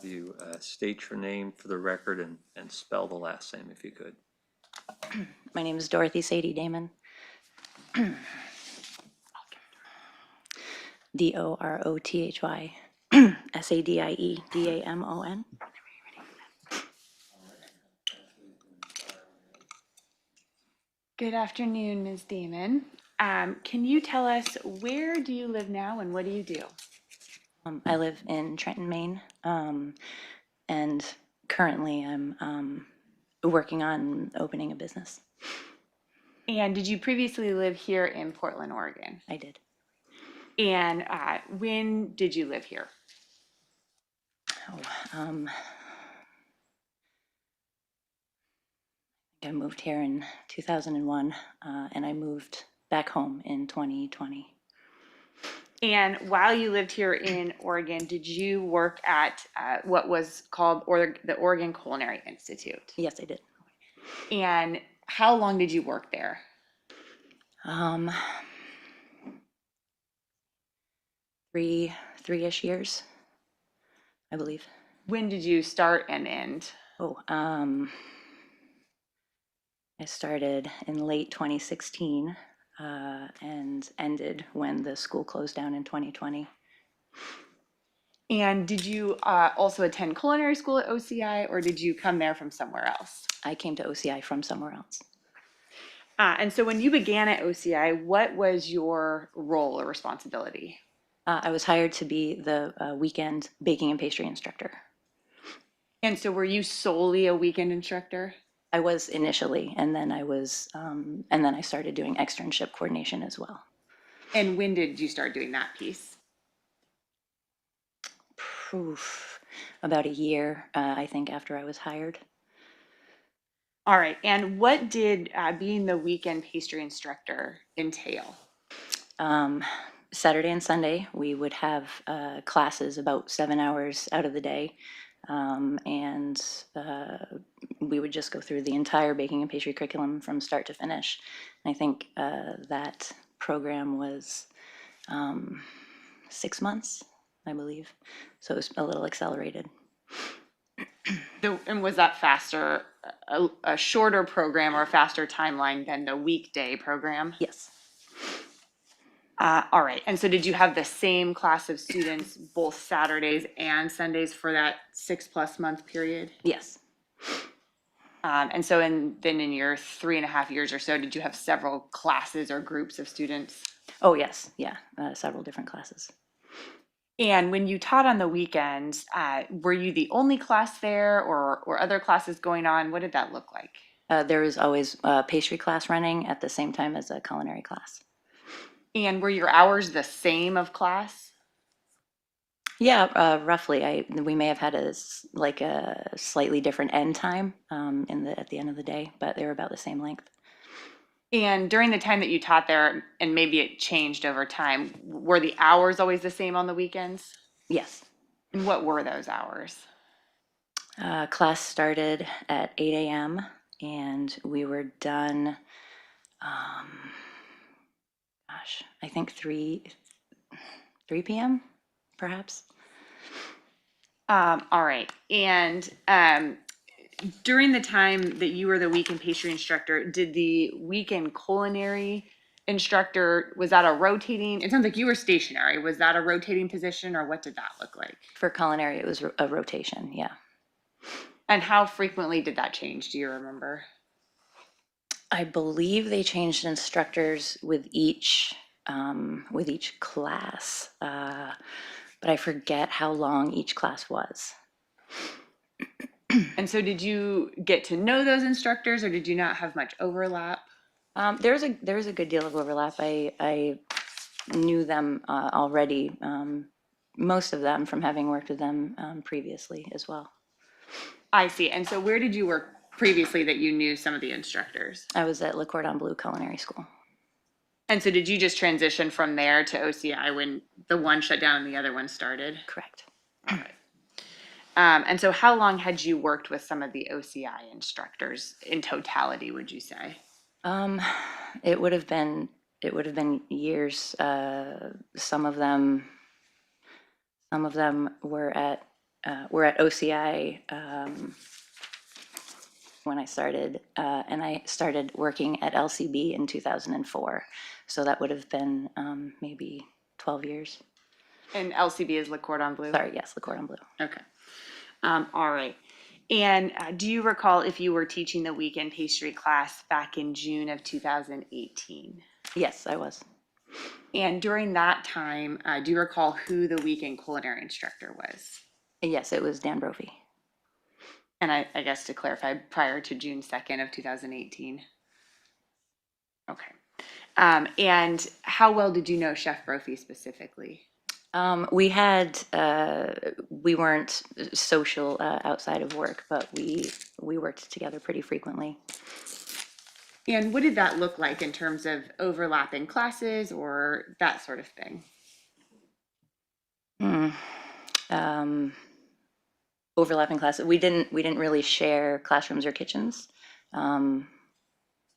You state your name for the record and spell the last name if you could. My name is Dorothy Sadie Damon. Dorothy Sadie Damon. Good afternoon, Ms. Damon. Can you tell us, where do you live now and what do you do? I live in Trenton, Maine, and currently I'm working on opening a business. And did you previously live here in Portland, Oregon? I did. And when did you live here? I moved here in 2001, and I moved back home in 2020. And while you lived here in Oregon, did you work at what was called the Oregon Culinary Institute? Yes, I did. And how long did you work there? Three-ish years, I believe. When did you start and end? I started in late 2016 and ended when the school closed down in 2020. And did you also attend culinary school at OCI, or did you come there from somewhere else? I came to OCI from somewhere else. And so when you began at OCI, what was your role or responsibility? I was hired to be the weekend baking and pastry instructor. And so were you solely a weekend instructor? I was initially, and then I started doing externship coordination as well. And when did you start doing that piece? About a year, I think, after I was hired. All right. And what did being the weekend pastry instructor entail? Saturday and Sunday, we would have classes about 7 hours out of the day. And we would just go through the entire baking and pastry curriculum from start to finish. And I think that program was 6 months, I believe. So it was a little accelerated. And was that faster, a shorter program or a faster timeline than the weekday program? Yes. All right. And so did you have the same class of students both Saturdays and Sundays for that 6+ month period? Yes. And so then in your 3.5 years or so, did you have several classes or groups of students? Oh, yes. Yeah. Several different classes. And when you taught on the weekends, were you the only class there or other classes going on? What did that look like? There was always a pastry class running at the same time as a culinary class. And were your hours the same of class? Yeah, roughly. We may have had a slightly different end time at the end of the day, but they were about the same length. And during the time that you taught there, and maybe it changed over time, were the hours always the same on the weekends? Yes. And what were those hours? Class started at 8 a.m. and we were done, I think 3 p.m. perhaps. All right. And during the time that you were the weekend pastry instructor, did the weekend culinary instructor, was that a rotating? It sounds like you were stationary. Was that a rotating position, or what did that look like? For culinary, it was a rotation, yeah. And how frequently did that change? Do you remember? I believe they changed instructors with each class, but I forget how long each class was. And so did you get to know those instructors, or did you not have much overlap? There's a good deal of overlap. I knew them already, most of them from having worked with them previously as well. I see. And so where did you work previously that you knew some of the instructors? I was at Le Cordon Bleu Culinary School. And so did you just transition from there to OCI when the one shut down and the other one started? Correct. All right. And so how long had you worked with some of the OCI instructors in totality, would you say? It would have been years. Some of them were at OCI when I started, and I started working at LCB in 2004. So that would have been maybe 12 years. And LCB is Le Cordon Bleu? Sorry, yes, Le Cordon Bleu. Okay. All right. And do you recall if you were teaching the weekend pastry class back in June of 2018? Yes, I was. And during that time, do you recall who the weekend culinary instructor was? Yes, it was Dan Brophy. And I guess to clarify, prior to June 2nd of 2018? Okay. And how well did you know Chef Brophy specifically? We weren't social outside of work, but we worked together pretty frequently. And what did that look like in terms of overlapping classes or that sort of thing? Overlapping classes. We didn't really share classrooms or kitchens.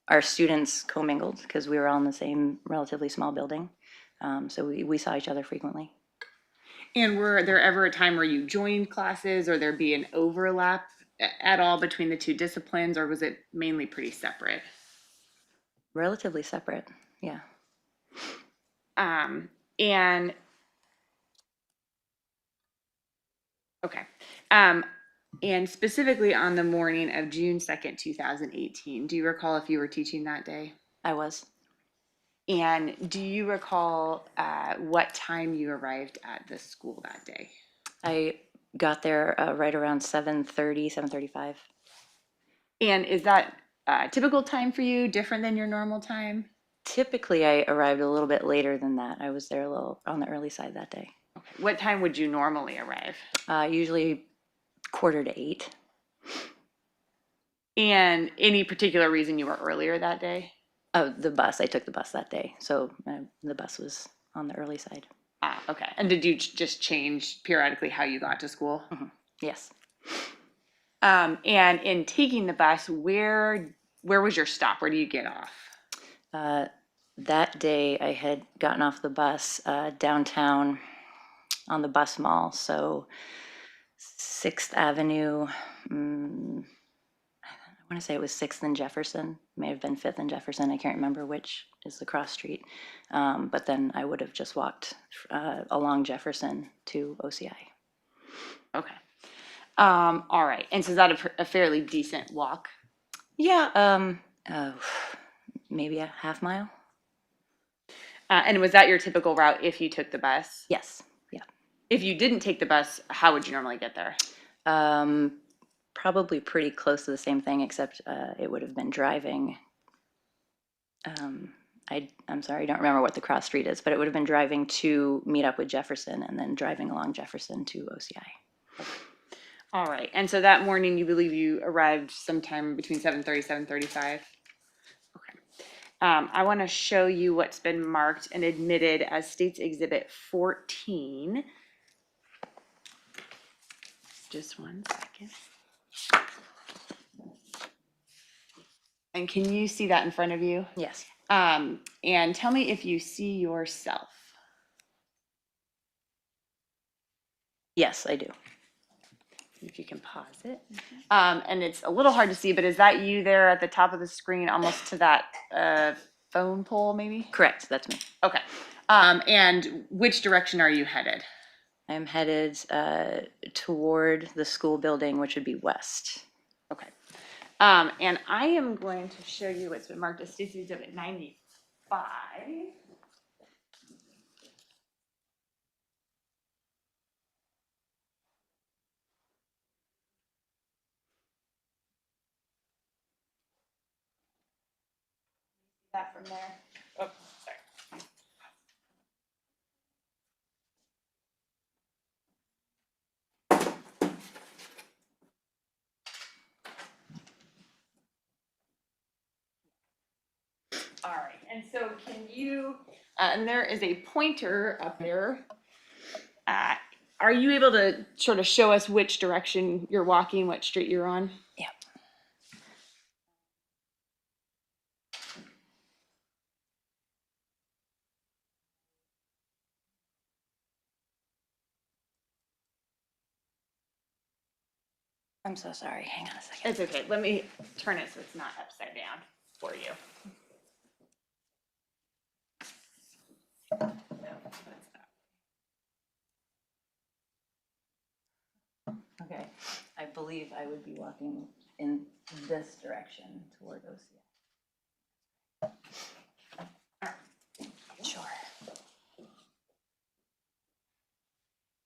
Our students commingled because we were all in the same relatively small building. So we saw each other frequently. And were there ever a time where you joined classes or there'd be an overlap at all between the two disciplines, or was it mainly pretty separate? Relatively separate, yeah. And okay. And specifically on the morning of June 2nd, 2018, do you recall if you were teaching that day? I was. And do you recall what time you arrived at the school that day? I got there right around 7:30, 7:35. And is that a typical time for you, different than your normal time? Typically, I arrived a little bit later than that. I was there a little on the early side that day. Okay. What time would you normally arrive? Usually 7:45. And any particular reason you were earlier that day? Oh, the bus. I took the bus that day, so the bus was on the early side. Ah, okay. And did you just change periodically how you got to school? Mm-hmm. Yes. And in taking the bus, where was your stop? Where do you get off? That day, I had gotten off the bus downtown on the bus mall, so 6th Avenue. I want to say it was 6th and Jefferson. May have been 5th and Jefferson. I can't remember which is the cross street. But then I would have just walked along Jefferson to OCI. Okay. All right. And so is that a fairly decent walk? Yeah, maybe a half mile. And was that your typical route if you took the bus? Yes, yeah. If you didn't take the bus, how would you normally get there? Probably pretty close to the same thing, except it would have been driving. I'm sorry, I don't remember what the cross street is, but it would have been driving to meet up with Jefferson and then driving along Jefferson to OCI. Okay. All right. And so that morning, you believe you arrived sometime between 7:30, 7:35? Okay. I want to show you what's been marked and admitted as State's Exhibit 14. Just one second. And can you see that in front of you? Yes. And tell me if you see yourself. Yes, I do. If you can pause it. And it's a little hard to see, but is that you there at the top of the screen, almost to that phone pole, maybe? Correct, that's me. Okay. And which direction are you headed? I'm headed toward the school building, which would be west. Okay. And I am going to show you what's been marked as State's Exhibit 95. that from there. Oh, sorry. All right, and so can you, and there is a pointer up there. Are you able to sort of show us which direction you're walking, what street you're on? Yeah. I'm so sorry. Hang on a second. It's okay. Let me turn it so it's not upside down for you. Okay. I believe I would be walking in this direction toward OCI. Sure.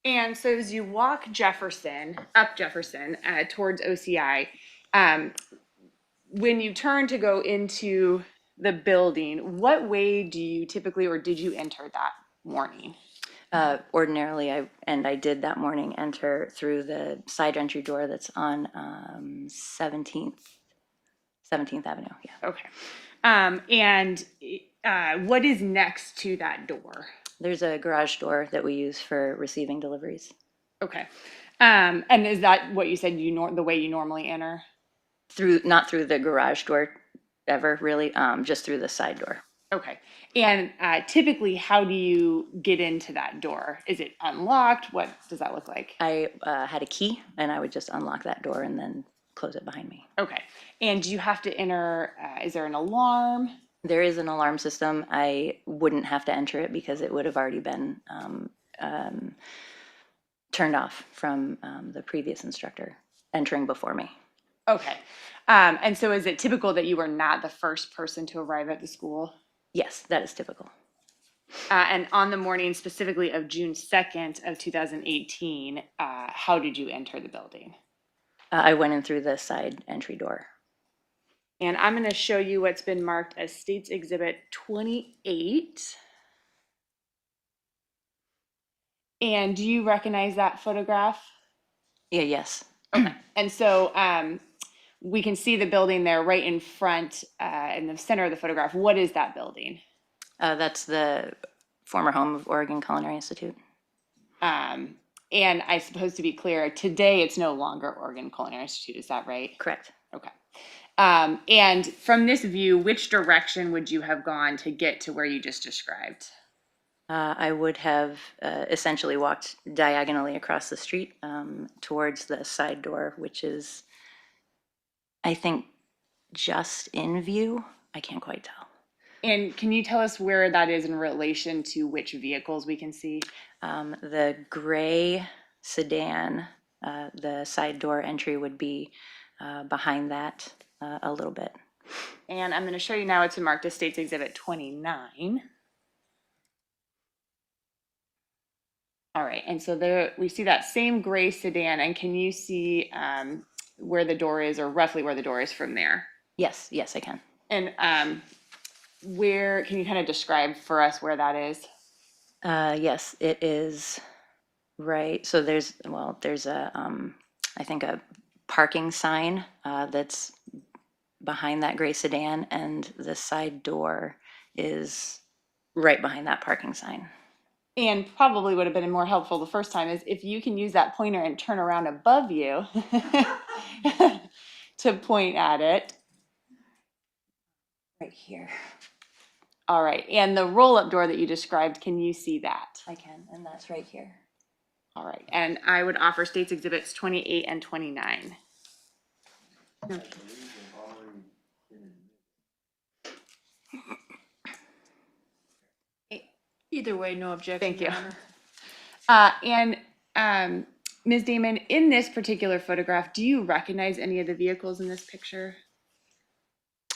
And so as you walk up Jefferson, towards OCI, when you turn to go into the building, what way do you typically, or did you enter that morning? Ordinarily, I did that morning enter through the side entry door that's on 17th Avenue. Yeah. Okay. What is next to that door? There's a garage door that we use for receiving deliveries. Okay. And is that what you said the way you normally enter? Not through the garage door ever, really, just through the side door. Okay. And typically, how do you get into that door? Is it unlocked? What does that look like? I had a key, and I would just unlock that door and then close it behind me. Okay. And do you have to enter, is there an alarm? There is an alarm system. I wouldn't have to enter it because it would have already been turned off from the previous instructor entering before me. Okay. And so is it typical that you are not the first person to arrive at the school? Yes, that is typical. And on the morning specifically of June 2nd of 2018, how did you enter the building? I went in through the side entry door. And I'm going to show you what's been marked as States Exhibit 28. And do you recognize that photograph? Yeah, yes. Okay. And so we can see the building there right in front, in the center of the photograph. What is that building? That's the former home of Oregon Culinary Institute. And I suppose to be clear, today it's no longer Oregon Culinary Institute. Is that right? Correct. Okay. And from this view, which direction would you have gone to get to where you just described? I would have essentially walked diagonally across the street towards the side door, which is, I think, just in view. I can't quite tell. And can you tell us where that is in relation to which vehicles we can see? The gray sedan, the side door entry would be behind that a little bit. And I'm going to show you now it's marked as States Exhibit 29. All right, and so there we see that same gray sedan, and can you see where the door is, or roughly where the door is from there? Yes, yes, I can. And where, can you kind of describe for us where that is? Yes, it is right. So there's a, I think a parking sign that's behind that gray sedan, and the side door is right behind that parking sign. And probably would have been more helpful the first time is if you can use that pointer and turn around above you to point at it. Right here. All right, and the roll-up door that you described, can you see that? I can, and that's right here. All right, and I would offer States Exhibits 28 and 29. Either way, no objection. Thank you. Your Honor. And Ms. Damon, in this particular photograph, do you recognize any of the vehicles in this picture?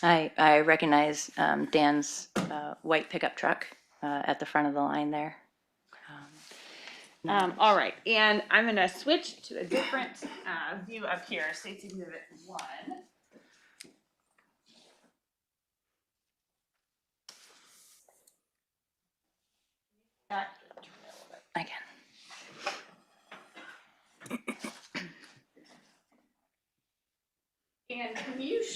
I recognize Dan's white pickup truck at the front of the line there. All right, and I'm going to switch to a different view up here, States Exhibit 1.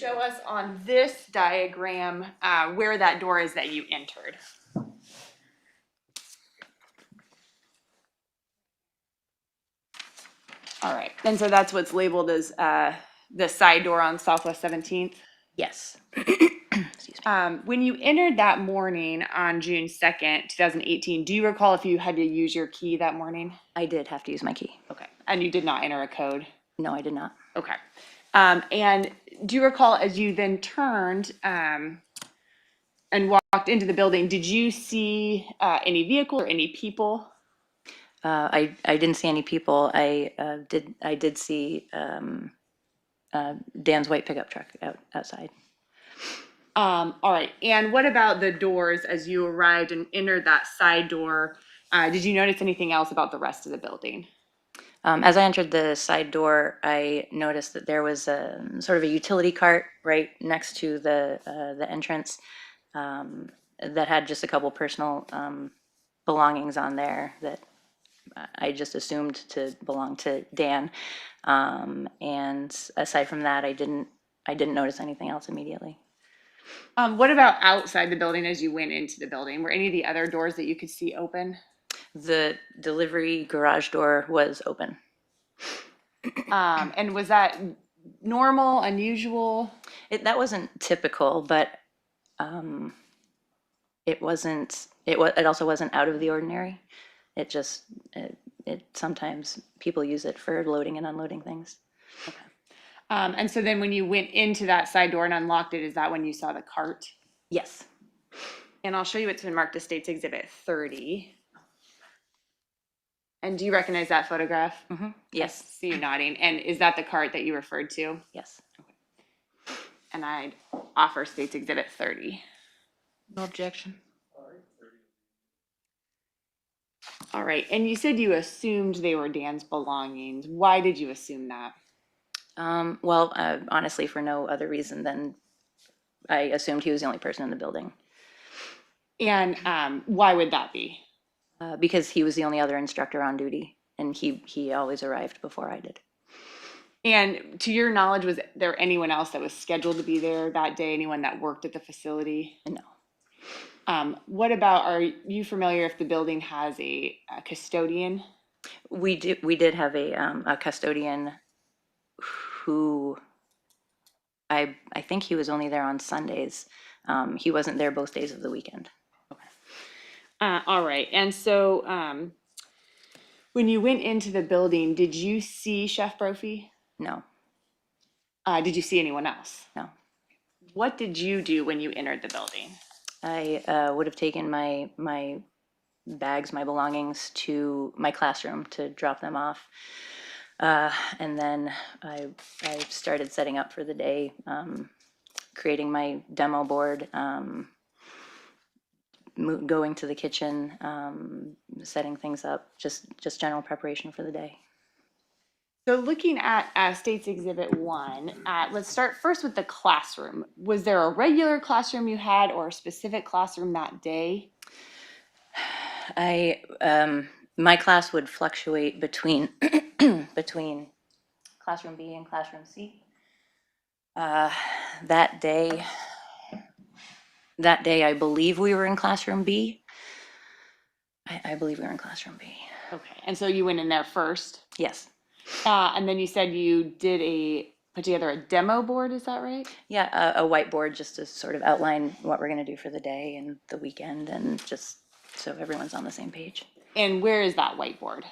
show us on this diagram where that door is that you entered? All right, and so that's what's labeled as the side door on Southwest 17th? Yes. Excuse me. When you entered that morning on June 2nd, 2018, do you recall if you had to use your key that morning? I did have to use my key. Okay, and you did not enter a code? No, I did not. Okay. And do you recall as you then turned and walked into the building, did you see any vehicle or any people? I didn't see any people. I did see Dan's white pickup truck outside. All right. And what about the doors as you arrived and entered that side door? Did you notice anything else about the rest of the building? As I entered the side door, I noticed that there was a sort of a utility cart right next to the entrance that had just a couple personal belongings on there that I just assumed to belong to Dan. And aside from that, I didn't notice anything else immediately. What about outside the building as you went into the building? Were any of the other doors that you could see open? The delivery garage door was open. And was that normal, unusual? That wasn't typical, but it wasn't. It also wasn't out of the ordinary. It just it sometimes people use it for loading and unloading things. And so then when you went into that side door and unlocked it, is that when you saw the cart? Yes. And I'll show you it's been marked as State's Exhibit 30. And do you recognize that photograph? Mm-hmm. I Yes. see you nodding. And is that the cart that you referred to? Yes. And I'd offer State's Exhibit 30. No objection. All right. And you said you assumed they were Dan's belongings. Why did you assume that? Well, honestly, for no other reason than I assumed he was the only person in the building. And why would that be? Because he was the only other instructor on duty, and he always arrived before I did. And to your knowledge, was there anyone else that was scheduled to be there that day? Anyone that worked at the facility? No. What about, are you familiar if the building has a custodian? We did have a custodian who I think he was only there on Sundays. He wasn't there both days of the weekend. All right. And so when you went into the building, did you see Chef Brophy? No. Did you see anyone else? No. What did you do when you entered the building? I would have taken my bags, my belongings to my classroom to drop them off. And then I started setting up for the day, creating my demo board, going to the kitchen, setting things up, just general preparation for the day. So looking at State's Exhibit 1, let's start first with the classroom. Was there a regular classroom you had or a specific classroom that day? My class would fluctuate between between classroom B and classroom C. That day, I believe we were in classroom B. I believe we were in classroom B. Okay, and so you went in there first? Yes. And then you said you did put together a demo board, is that right? Yeah, a whiteboard just to sort of outline what we're going to do for the day and the weekend, and just so everyone's on the same page. And where is that whiteboard?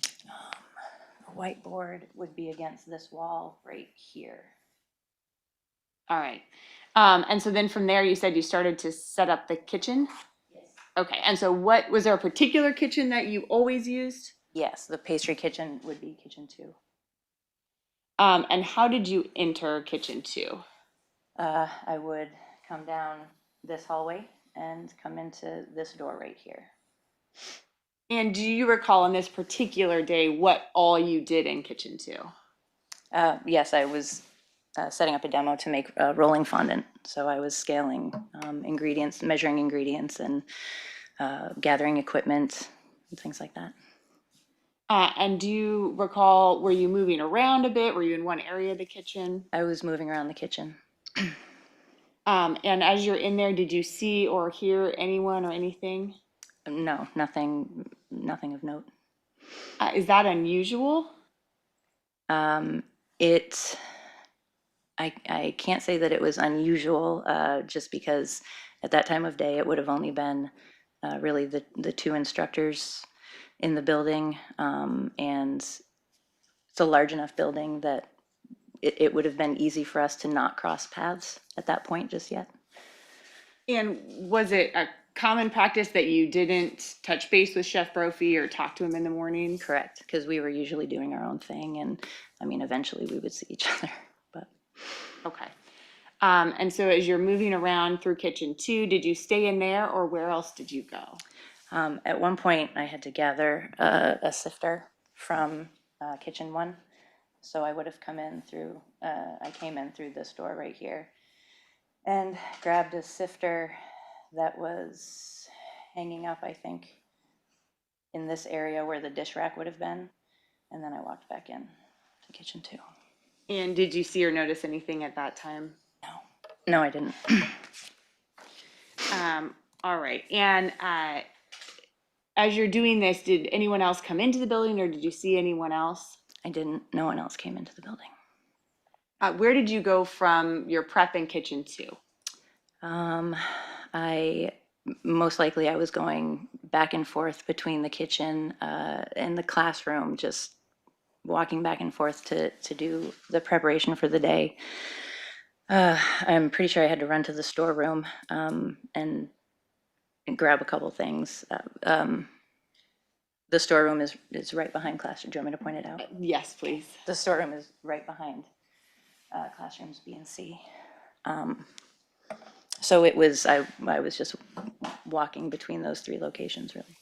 The whiteboard would be against this wall right here. All right. And so then from there, you said you started to set up the kitchen? Yes. Okay, and so was there a particular kitchen that you always used? Yes, the pastry kitchen would be kitchen 2. And how did you enter kitchen 2? I would come down this hallway and come into this door right here. And do you recall on this particular day what all you did in kitchen 2? Yes, I was setting up a demo to make rolling fondant. So I was scaling ingredients, measuring ingredients, and gathering equipment and things like that. And do you recall, were you moving around a bit? Were you in one area of the kitchen? I was moving around the kitchen. And as you're in there, did you see or hear anyone or anything? No, nothing of note. Is that unusual? It, I can't say that it was unusual, just because at that time of day, it would have only been really the two instructors in the building. And it's a large enough building that it would have been easy for us to not cross paths at that point just yet. And was it a common practice that you didn't touch base with Chef Brophy or talk to him in the mornings? Correct, because we were usually doing our own thing, and I mean, eventually we would see each other, but. Okay. And so as you're moving around through kitchen 2, did you stay in there or where else did you go? At one point, I had to gather a sifter from kitchen 1, so I would have come in through, I came in through this door right here and grabbed a sifter that was hanging up, I think, in this area where the dish rack would have been, and then I walked back in to kitchen 2. And did you see or notice anything at that time? No, I didn't. All right. And as you're doing this, did anyone else come into the building or did you see anyone else? I didn't. No one else came into the building. Where did you go from your prep in kitchen 2? I most likely I was going back and forth between the kitchen and the classroom, just walking back and forth to do the preparation for the day. I'm pretty sure I had to run to the storeroom and grab a couple things. The storeroom is right behind classroom. Do you want me to point it out? Yes, please. The storeroom is right behind classrooms B and C. So it was, I was just walking between those 3 locations, really.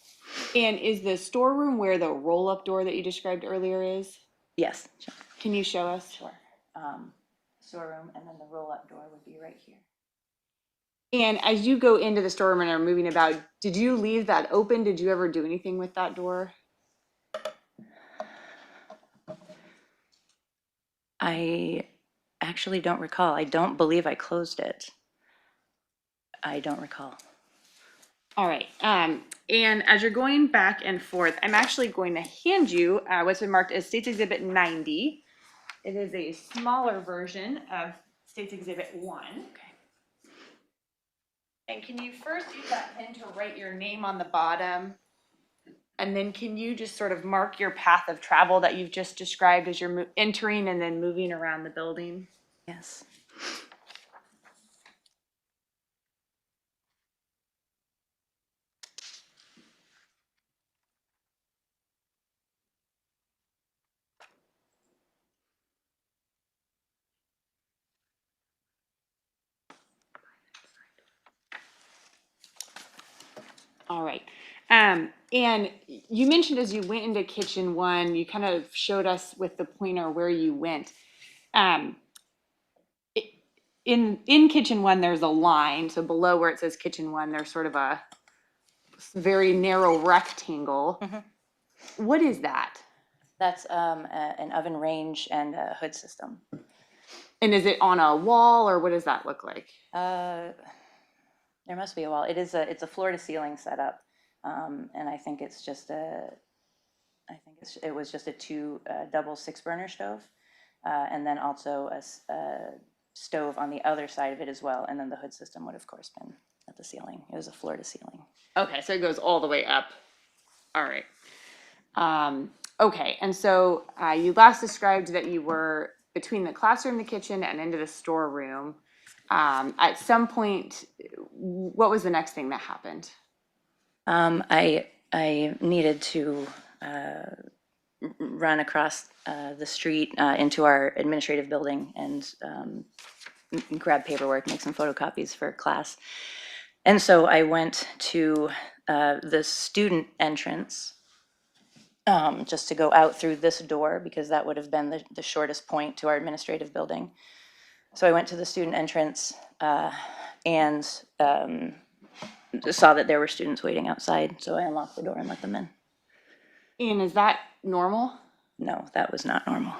And is the storeroom where the roll-up door that you described earlier is? Yes, sure. Can you show us? Sure. Storeroom, and then the roll-up door would be right here. And as you go into the storeroom and are moving about, did you leave that open? Did you ever do anything with that door? I actually don't recall. I don't believe I closed it. I don't recall. All right. And as you're going back and forth, I'm actually going to hand you what's been marked as States Exhibit 90. It is a smaller version of States Exhibit 1. Okay. And can you first use that pen to write your name on the bottom? And then can you just sort of mark your path of travel that you've just described as you're entering and then moving around the building? Yes. All right. And you mentioned as you went into kitchen 1, you kind of showed us with the pointer where you went. In kitchen 1, there's a line. So below where it says kitchen 1, there's sort of a very narrow rectangle. Mm-hmm. What is that? That's an oven range and a hood system. And is it on a wall or what does that look like? There must be a wall. It's a floor to ceiling setup, and I think it's just it was just a 2 double 6-burner stove, and then also a stove on the other side of it as well, and then the hood system would of course been at the ceiling. It was a floor to ceiling. Okay, so it goes all the way up. All right. Okay, and so you last described that you were between the classroom, the kitchen, and into the storeroom. At some point, what was the next thing that happened? I needed to run across the street into our administrative building and grab paperwork, make some photocopies for class. And so I went to the student entrance just to go out through this door because that would have been the shortest point to our administrative building. So I went to the student entrance and saw that there were students waiting outside, so I unlocked the door and let them in. And is that normal? No, that was not normal.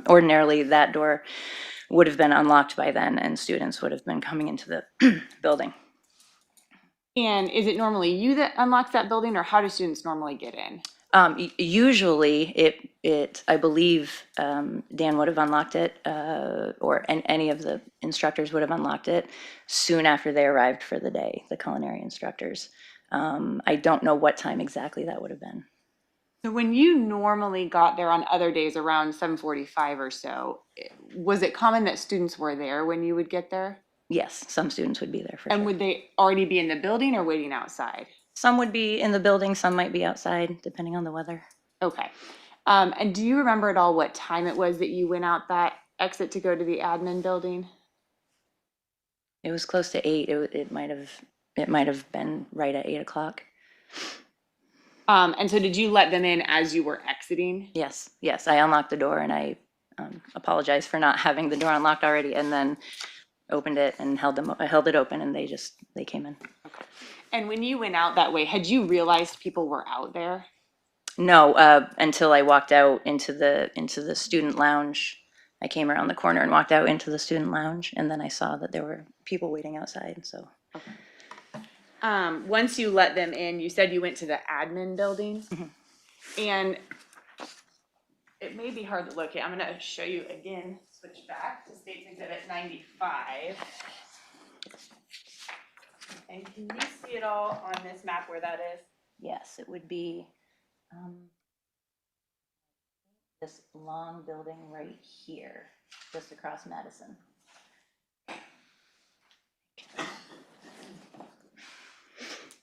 Ordinarily, that door would have been unlocked by then, and students would have been coming into the building. And is it normally you that unlocks that building, or how do students normally get in? Usually, I believe Dan would have unlocked it, or any of the instructors would have unlocked it soon after they arrived for the day, the culinary instructors. I don't know what time exactly that would have been. So when you normally got there on other days around 7:45 or so, was it common that students were there when you would get there? Yes, some students would be there for And sure. would they already be in the building or waiting outside? Some would be in the building, some might be outside, depending on the weather. Okay. And do you remember at all what time it was that you went out that exit to go to the admin building? It was close to 8. It might have been right at 8 o'clock. And so did you let them in as you were exiting? Yes, I unlocked the door and I apologized for not having the door unlocked already, and then opened it and held it open, and they came in. And when you went out that way, had you realized people were out there? No, until I walked out into the student lounge. I came around the corner and walked out into the student lounge, and then I saw that there were people waiting outside. So Once you let them in, you said you went to the admin building. And it may be hard to locate. I'm going to show you again, switch back to States Exhibit 95. And can you see it all on this map where that is? yes, it would be this long building right here, just across Madison.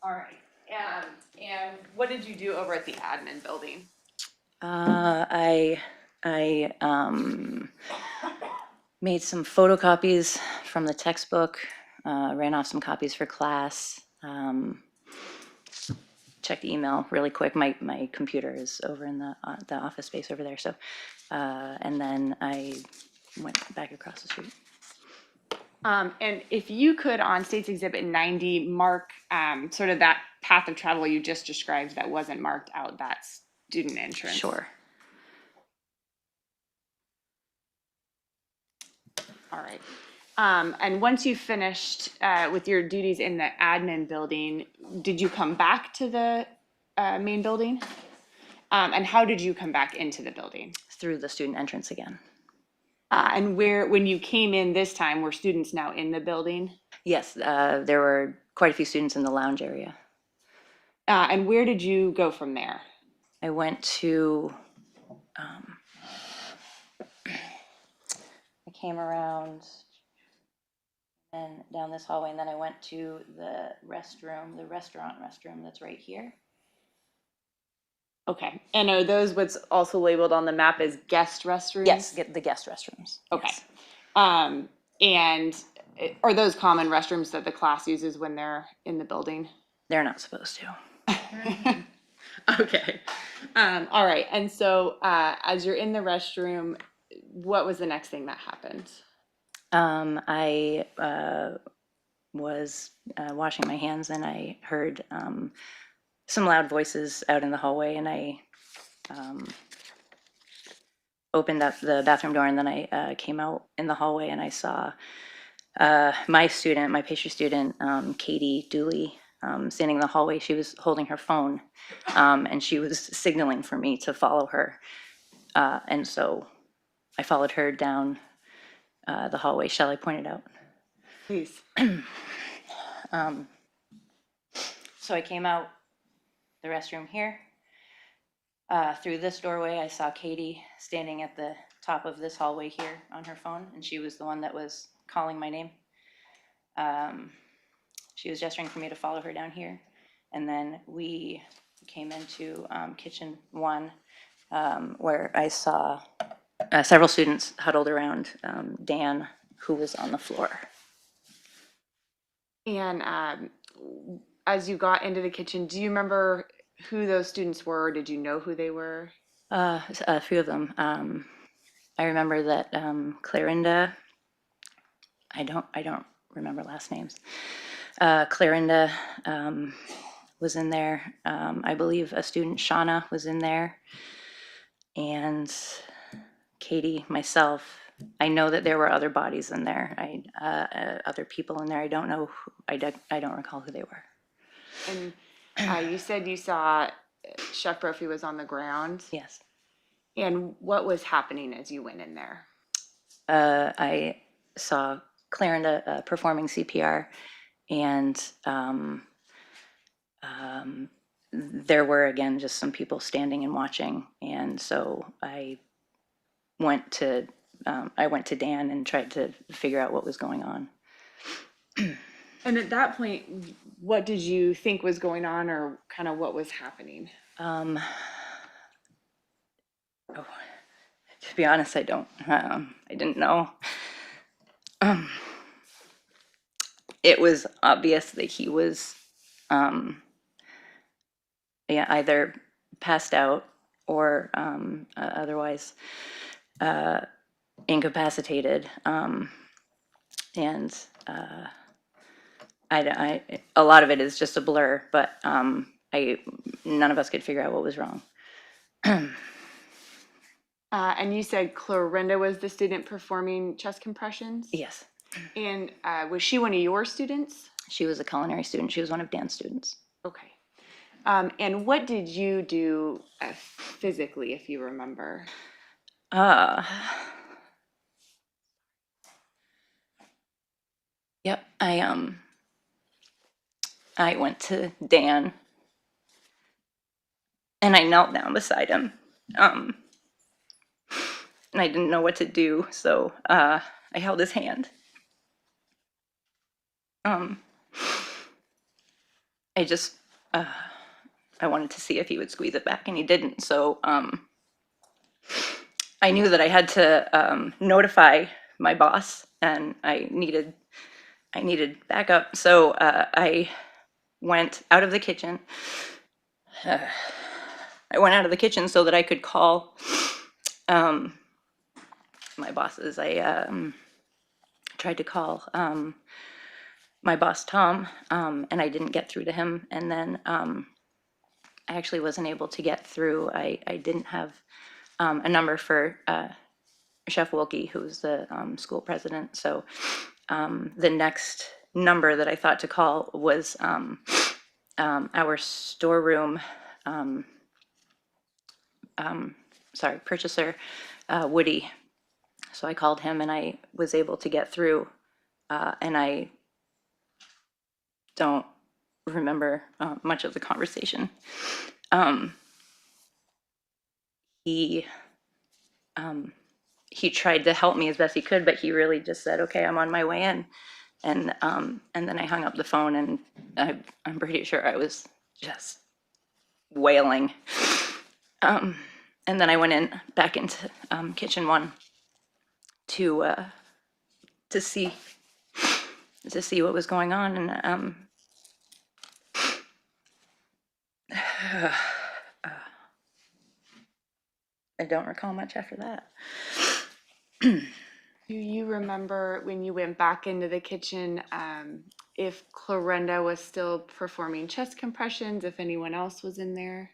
All right. And what did you do over at the admin building? I made some photocopies from the textbook, ran off some copies for class, checked email really quick. My computer is over in the office space over there. So, and then I went back across the street. And if you could, on States Exhibit 90, mark sort of that path of travel you just described that wasn't marked out, that student entrance. Sure. All right. And once you finished with your duties in the admin building, did you come back to the main building? And how did you come back into the building? Through the student entrance again. And when you came in this time, were students now in the building? Yes, there were quite a few students in the lounge area. And where did you go from there? I went to, I came around and down this hallway, and then I went to the restaurant restroom that's right here. Okay. And are those what's also labeled on the map as guest restrooms? Yes, the guest restrooms. Okay. Yes. And are those common restrooms that the class uses when they're in the building? They're not supposed to. Okay. All right. And so as you're in the restroom, what was the next thing that happened? I was washing my hands, and I heard some loud voices out in the hallway, and I opened up the bathroom door, and then I came out in the hallway, and I saw my pastry student, Katie Dooley, standing in the hallway. She was holding her phone, and she was signaling for me to follow her. And so I followed her down the hallway. Shall I point it out? Please. So I came out the restroom here. Through this doorway, I saw Katie standing at the top of this hallway here on her phone, and she was the one that was calling my name. She was gesturing for me to follow her down here, and then we came into kitchen 1, where I saw several students huddled around Dan, who was on the floor. And as you got into the kitchen, do you remember who those students were? Or did you know who they were? A few of them. I remember that Clarinda. I don't remember last names. Clarinda was in there. I believe a student, Shauna, was in there. And Katie, myself. I know that there were other bodies in there. Other people in there. I don't know. I don't recall who they were. And you said you saw Chef Brophy was on the ground. Yes. And what was happening as you went in there? I saw Clarenda performing CPR, and there were, again, just some people standing and watching. And so I went to Dan and tried to figure out what was going on. And at that point, what did you think was going on, or kind of what was happening? To be honest, I didn't know. It was obvious that he was, either passed out or otherwise incapacitated. And a lot of it is just a blur, but none of us could figure out what was wrong. And you said Clarenda was the student performing chest compressions? Yes. And was she one of your students? She was a culinary student. She was one of Dan's students. Okay. And what did you do physically, if you remember? Yep. I went to Dan and I knelt down beside him. And I didn't know what to do, so I held his hand. I wanted to see if he would squeeze it back, and he didn't. So I knew that I had to notify my boss, and I needed backup. So I went out of the kitchen. I went out of the kitchen so that I could call my bosses. I tried to call my boss, Tom, and I didn't get through to him. And then I actually wasn't able to get through. I didn't have a number for Chef Wilkie, who's the school president. So the next number that I thought to call was our storeroom purchaser, Woody. So I called him and I was able to get through, and I don't remember much of the conversation. He tried to help me as best he could, but he really just said, "Okay, I'm on my way in," and then I hung up the phone, and I'm pretty sure I was just wailing. And then I went back into kitchen 1 to see what was going on, and I don't recall much after that. Do you remember when you went back into the kitchen, if Clarenda was still performing chest compressions, if anyone else was in there?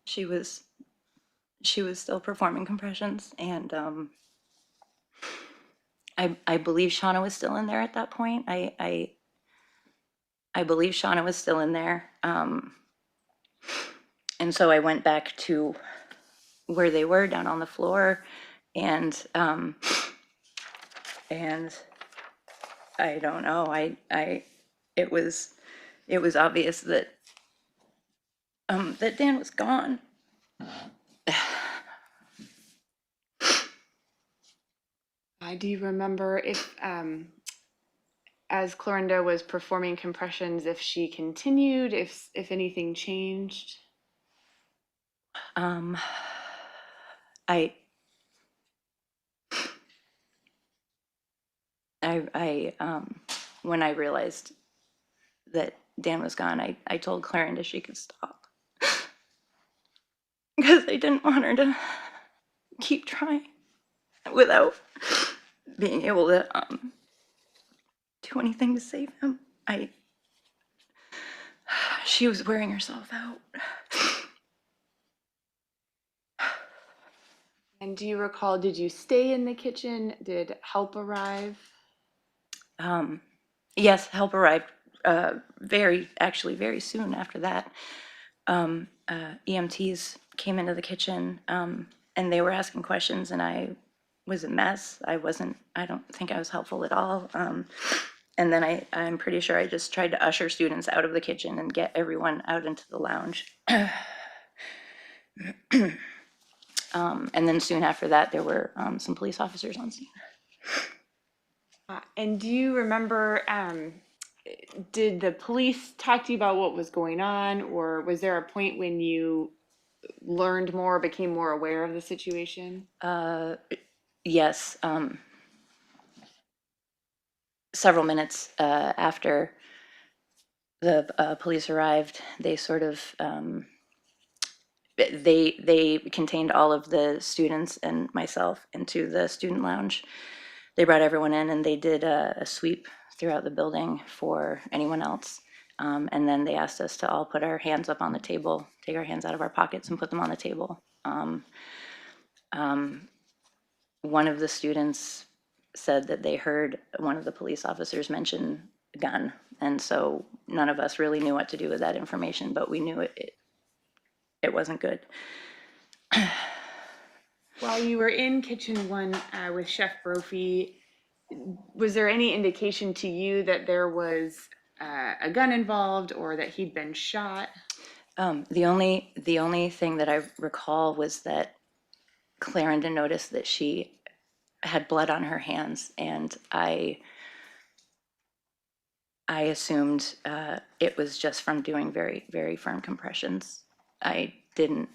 She was still performing compressions, and I believe Shauna was still in there at that point. I believe Shauna was still in there, and so I went back to where they were, down on the floor, and I don't know. It was obvious that that Dan was gone. Do you remember if, as Clarenda was performing compressions, if she continued, if anything changed? When I realized that Dan was gone, I told Clarenda she could stop. Because I didn't want her to keep trying without being able to do anything to save him. She was wearing herself out. And do you recall, did you stay in the kitchen? Did help arrive? Yes, help arrived very soon after that. EMTs came into the kitchen, and they were asking questions, and I was a mess. I don't think I was helpful at all. And then I'm pretty sure I just tried to usher students out of the kitchen and get everyone out into the lounge. And then soon after that, there were some police officers on scene. And do you remember, did the police talk to you about what was going on, or was there a point when you learned more, became more aware of the situation? Yes, several minutes after the police arrived, they sort of they contained all of the students and myself into the student lounge. They brought everyone in, and they did a sweep throughout the building for anyone else. And then they asked us to all put our hands up on the table, take our hands out of our pockets and put them on the table. One of the students said that they heard one of the police officers mention a gun. And so none of us really knew what to do with that information, but we knew it wasn't good. While you were in kitchen one with Chef Brophy, was there any indication to you that there was a gun involved or that he'd been shot? The only thing that I recall was that Clarendon noticed that she had blood on her hands, and I assumed it was just from doing very, very firm compressions. I didn't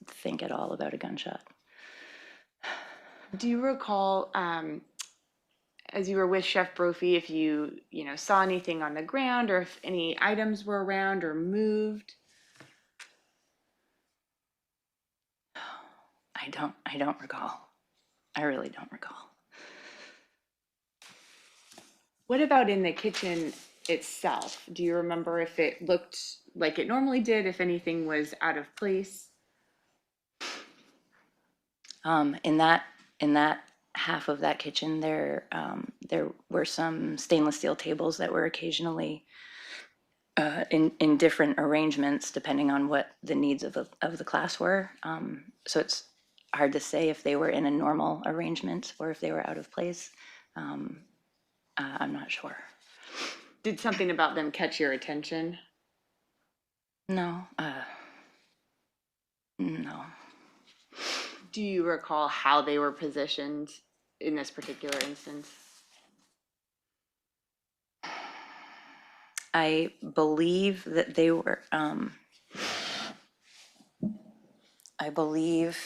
think at all about a gunshot. Do you recall, as you were with Chef Brophy, if you saw anything on the ground or if any items were around or moved? I don't recall. I really don't recall. What about in the kitchen itself? Do you remember if it looked like it normally did, if anything was out of place? In that half of that kitchen, there were some stainless steel tables that were occasionally in different arrangements depending on what the needs of the class were. So it's hard to say if they were in a normal arrangement or if they were out of place. I'm not sure. Did something about them catch your attention? No. No. Do you recall how they were positioned in this particular instance? I believe that they were, I believe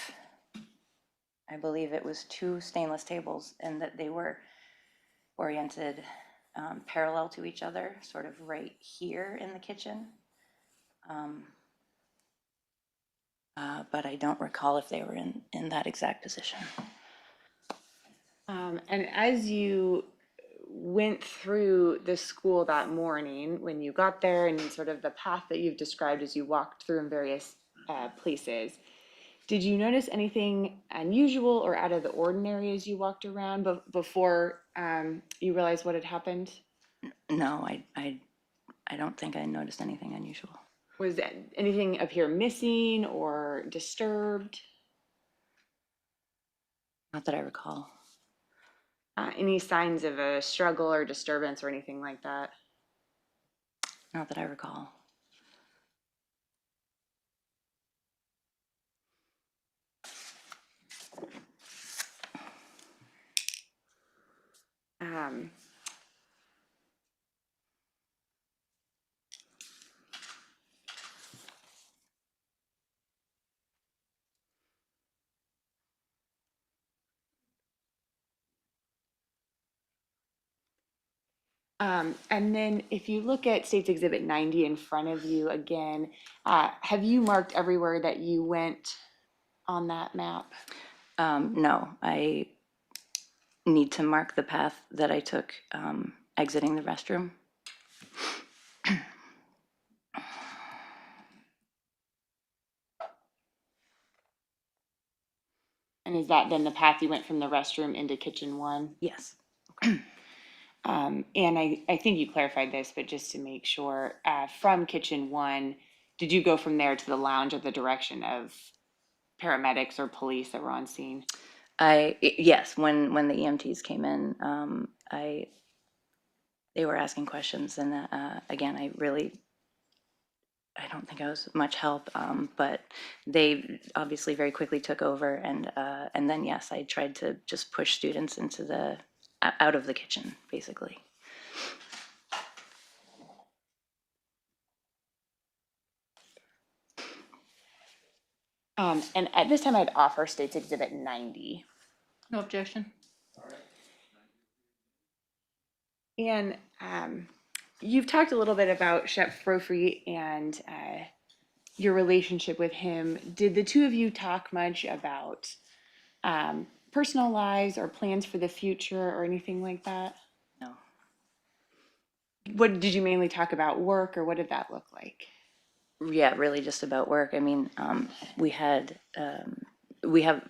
it was two stainless tables and that they were oriented parallel to each other, sort of right here in the kitchen. But I don't recall if they were in that exact position. And as you went through the school that morning, when you got there and sort of the path that you've described as you walked through in various places, did you notice anything unusual or out of the ordinary as you walked around before you realized what had happened? No, I don't think I noticed anything unusual. Was anything appear missing or disturbed? Not that I recall. Any signs of a struggle or disturbance or anything like that? Not that I recall. And then if you look at State's Exhibit 90 in front of you again, have you marked everywhere that you went on that map? No, I need to mark the path that I took exiting the restroom. And is that then the path you went from the restroom into kitchen one? Yes. And I think you clarified this, but just to make sure, from kitchen one, did you go from there to the lounge at the direction of paramedics or police that were on scene? Yes, when the EMTs came in, they were asking questions, and again, I don't think I was much help, but they obviously very quickly took over, and then yes, I tried to just push students into out of the kitchen, basically. And at this time, I'd offer State's Exhibit 90. No objection. And you've talked a little bit about Chef Brophy and your relationship with him. Did the two of you talk much about personal lives or plans for the future or anything like that? No. What did you mainly talk about, work, or what did that look like? Yeah, really just about work. I mean, we have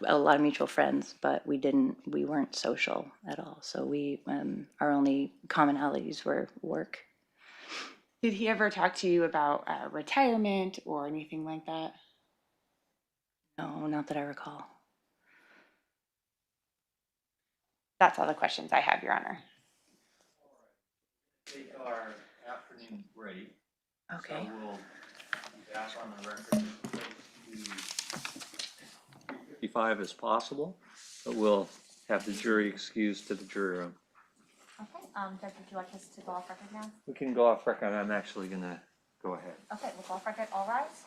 a lot of mutual friends, but we weren't social at all. So our only commonalities were work. Did he ever talk to you about retirement or anything like that? No, not that I recall. That's all the questions I have, Your Honor. Take our afternoon break. Okay. So we'll be back on the record as close to 3:55 as possible, but we'll have the jury excused to the jury room. Okay, Judge, would you like us to go off record now? We can go off record. I'm actually gonna go ahead. Okay, we'll go off record. All rise.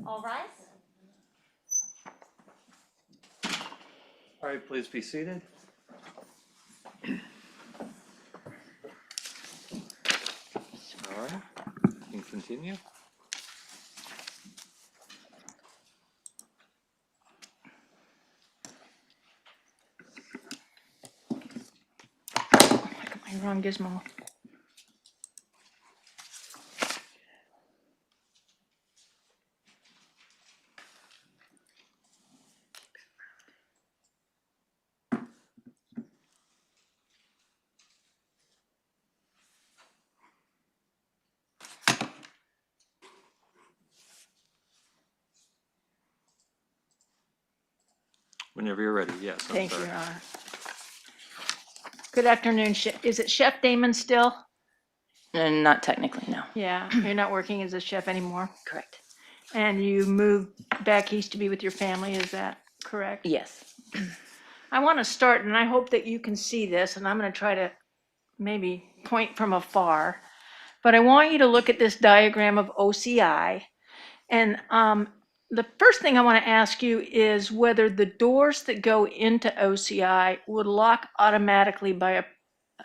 All rise. All right, please be seated. All right, you can continue. My wrong gizmo. Whenever you're ready, yes. I'm Thank you, sorry. Your Honor. Good afternoon. Is it Chef Damon still? And not technically, no. Yeah, you're not working as a chef anymore. Correct. And you moved back east to be with your family, is that correct? Yes. I want to start, and I hope that you can see this, and I'm going to try to maybe point from afar. But I want you to look at this diagram of OCI. And the first thing I want to ask you is whether the doors that go into OCI would lock automatically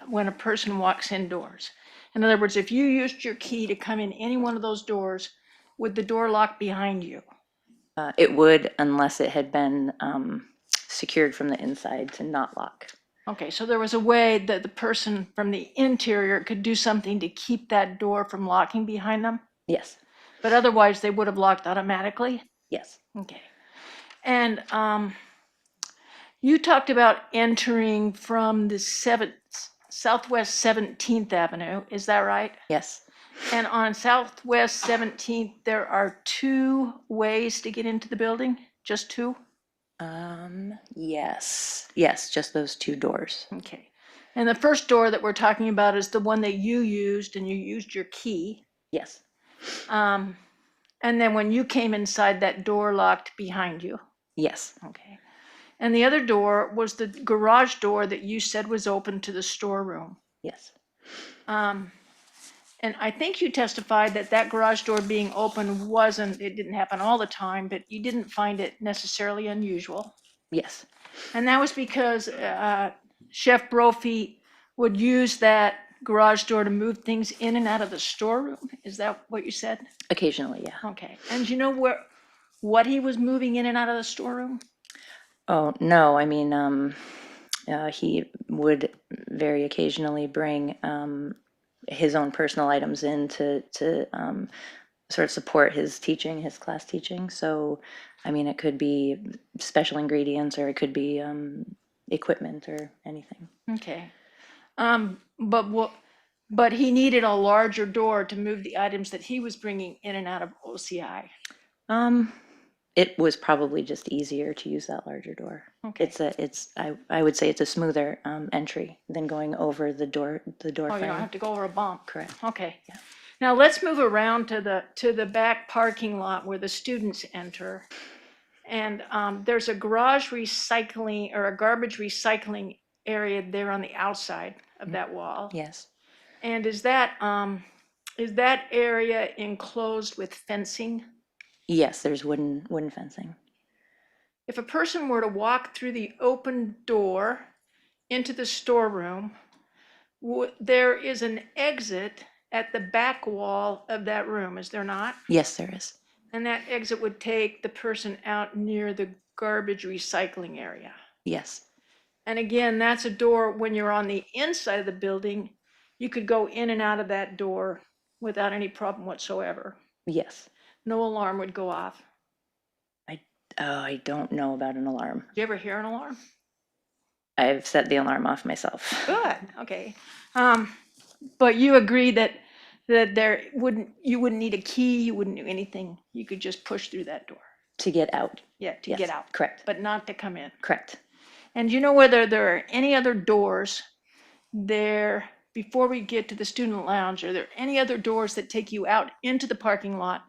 when a person walks indoors. In other words, if you used your key to come in any one of those doors, would the door lock behind you? It would, unless it had been secured from the inside to not lock. Okay, so there was a way that the person from the interior could do something to keep that door from locking behind them, Yes. but otherwise they would have locked automatically? Yes. Okay. And you talked about entering from the Southwest 17th Avenue, is that right? Yes. And on Southwest 17th, there are two ways to get into the building? Just two? Yes. Yes, just those two doors. Okay. And the first door that we're talking about is the one that you used, and you used your key. Yes. And then when you came inside, that door locked behind you. Yes. Okay. And the other door was the garage door that you said was open to the storeroom. Yes. And I think you testified that that garage door being open it didn't happen all the time, but you didn't find it necessarily unusual. Yes. And that was because Chef Brophy would use that garage door to move things in and out of the storeroom. Is that what you said? Occasionally, yeah. Okay. And do you know what he was moving in and out of the storeroom? Oh, no, I mean, he would very occasionally bring his own personal items in to sort of support his teaching, his class teaching. So, I mean, it could be special ingredients, or it could be equipment or anything. Okay. But he needed a larger door to move the items that he was bringing in and out of OCI. It was probably just easier to use that larger door. Okay. I would say it's a smoother entry than going over the door Oh, you don't frame. have to go over a bump. Correct. Okay. Yeah. Now let's move around to the back parking lot where the students enter. And there's a garage recycling or a garbage recycling area there on the outside of that wall. Yes. And is that area enclosed with fencing? Yes, there's wooden fencing. If a person were to walk through the open door into the storeroom, there is an exit at the back wall of that room, is there not? Yes, there is. And that exit would take the person out near the garbage recycling area. Yes. And again, that's a door, when you're on the inside of the building, you could go in and out of that door without any problem whatsoever. Yes. No alarm would go off. I don't know about an alarm. Did you ever hear an alarm? I've set the alarm off myself. Good, okay. But you agree that you wouldn't need a key, you wouldn't do anything, you could just push through that door? To get out. Yeah, to Yes, get out. correct. But not to come in. Correct. And do you know whether there are any other doors there, before we get to the student lounge, are there any other doors that take you out into the parking lot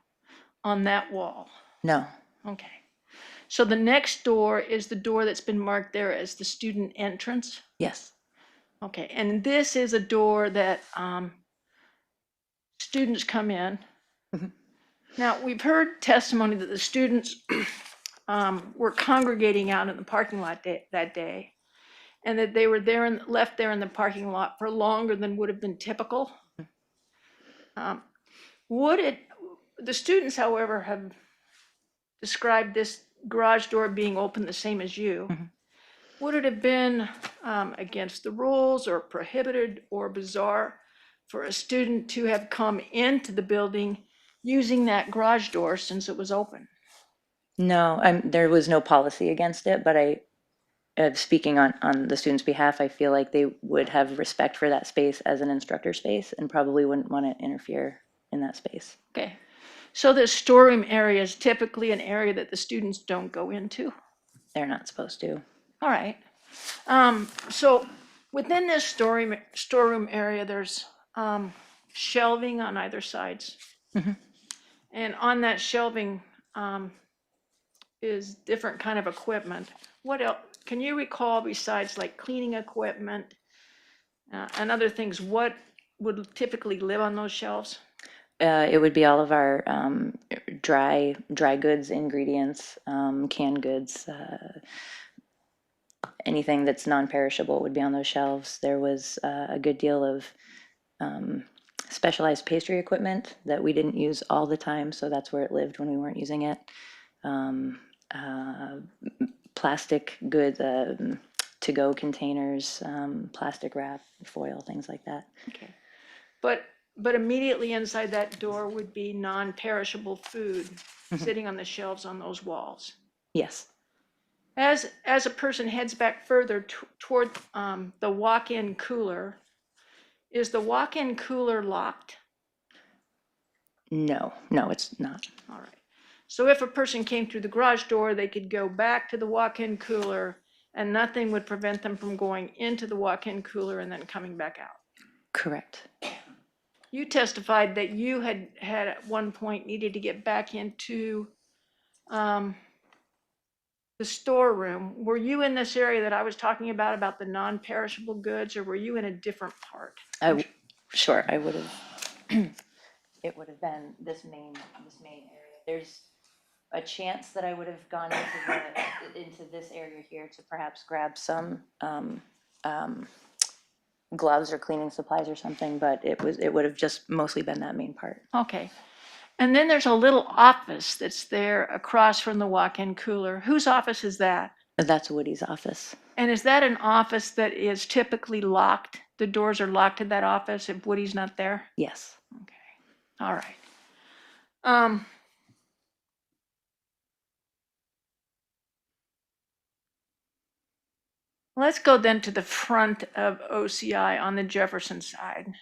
on that wall? No. Okay. So the next door is the door that's been marked there as the student entrance? Yes. Okay, and this is a door that students come in. Mhm. Now, we've heard testimony that the students were congregating out in the parking lot that day, and that they were there and left there in the parking lot for longer than would have been typical. The students, however, have described this garage door being open the same as you. Would it have been against the rules or prohibited or bizarre for a student to have come into the building using that garage door since it was open? No, there was no policy against it, but speaking on the students' behalf, I feel like they would have respect for that space as an instructor space and probably wouldn't want to interfere in that space. Okay, so the storeroom area is typically an area that the students don't go into? They're not supposed to. All right. So within this storeroom area, there's shelving on either sides. And on that shelving is different kind of equipment. What else, can you recall besides like cleaning equipment and other things, what would typically live on those shelves? It would be all of our dry goods, ingredients, canned goods, anything that's non-perishable would be on those shelves. There was a good deal of specialized pastry equipment that we didn't use all the time, so that's where it lived when we weren't using it. Plastic goods, to-go containers, plastic wrap, foil, things like that. Okay. But immediately inside that door would be non-perishable food sitting on the shelves on those walls. Yes. As a person heads back further toward the walk-in cooler, is the walk-in cooler locked? No, it's not. All right. So if a person came through the garage door, they could go back to the walk-in cooler and nothing would prevent them from going into the walk-in cooler and then coming back out? Correct. You testified that you had at one point needed to get back into the storeroom. Were you in this area that I was talking about the non-perishable goods, or were you in a different part? Sure, I would have. It would have been this main area. There's a chance that I would have gone into this area here to perhaps grab some gloves or cleaning supplies or something, but it would have just mostly been that main part. Okay. And then there's a little office that's there across from the walk-in cooler. Whose office is that? That's Woody's office. And is that an office that is typically locked? The doors are locked in that office if Woody's not there? Yes. Okay. All right. Let's go then to the front of OCI on the Jefferson side.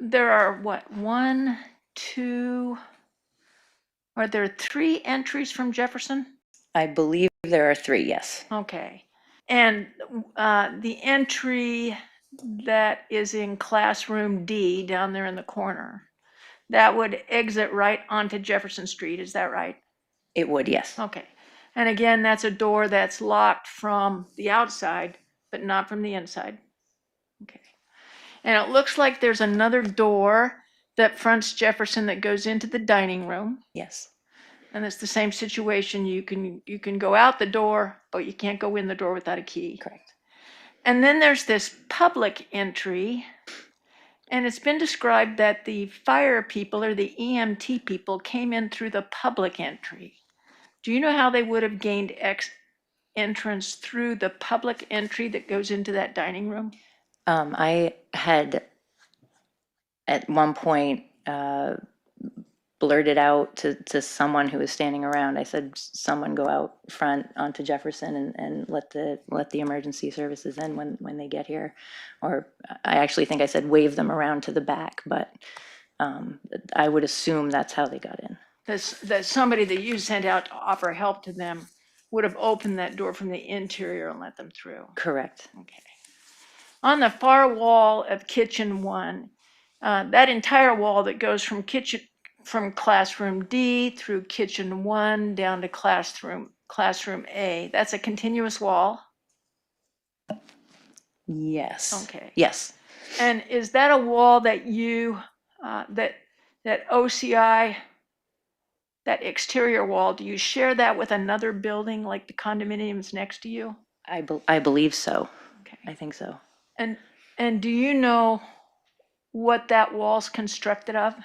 There are what, 1, 2, are there 3 entries from Jefferson? I believe there are 3, yes. Okay. And the entry that is in classroom D down there in the corner, that would exit right onto Jefferson Street, is that right? It would, yes. Okay. And again, that's a door that's locked from the outside, but not from the inside. Okay. And it looks like there's another door that fronts Jefferson that goes into the dining room. Yes. And it's the same situation. You can go out the door, but you can't go in the door without a key. Correct. And then there's this public entry, and it's been described that the fire people or the EMT people came in through the public entry. Do you know how they would have gained entrance through the public entry that goes into that dining room? I had at one point blurted out to someone who was standing around. I said, someone go out front onto Jefferson and let the emergency services in when they get here. Or I actually think I said wave them around to the back, but I would assume that's how they got in. That somebody that you sent out to offer help to them would have opened that door from the interior and let them through. Correct. Okay. On the far wall of kitchen 1, that entire wall that goes from classroom D through kitchen 1 down to classroom A, that's a continuous wall? Yes. Okay. Yes. And is that a wall that you that OCI, that exterior wall, do you share that with another building like the condominiums next to you? I believe so. Okay. I think so. And do you know what that wall's constructed of?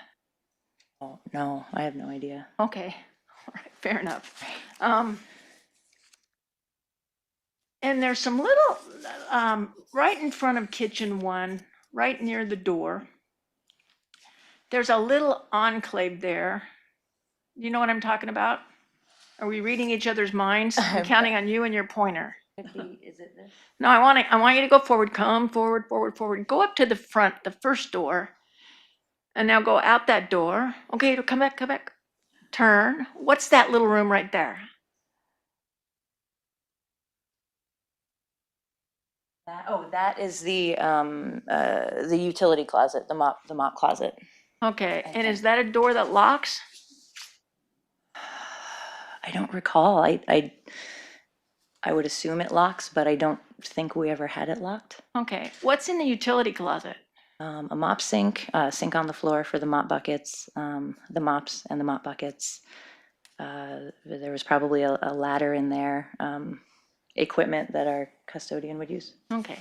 Oh, no, I have no idea. Okay, all right, fair enough. And there's some little, right in front of kitchen one, right near the door, there's a little enclave there. You know what I'm talking about? Are we reading each other's minds? I'm counting on you and your pointer. Is it this? No, I want you to go forward. Come forward, forward, forward. Go up to the front, the first door. And now go out that door. Okay, come back, come back. Turn. What's that little room right there? That is the utility closet, the mop closet. Okay, and is that a door that locks? I don't recall. I would assume it locks, but I don't think we ever had it locked. Okay, what's in the utility closet? A mop sink, sink on the floor for the mop buckets, the mops and the mop buckets. There was probably a ladder in there, equipment that our custodian would use. Okay,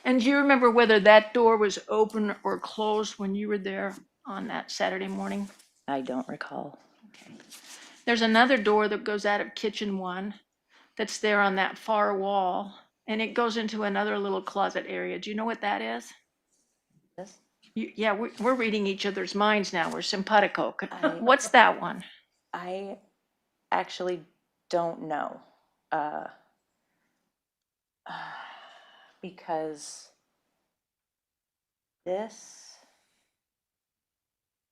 and do you remember whether that door was open or closed when you were there on that Saturday morning? I don't recall. Okay. There's another door that goes out of kitchen one that's there on that far wall, and it goes into another little closet area. Do you know what that is? This? Yeah, we're reading each other's minds now. We're simpatico. What's that one? I actually don't know. Because this,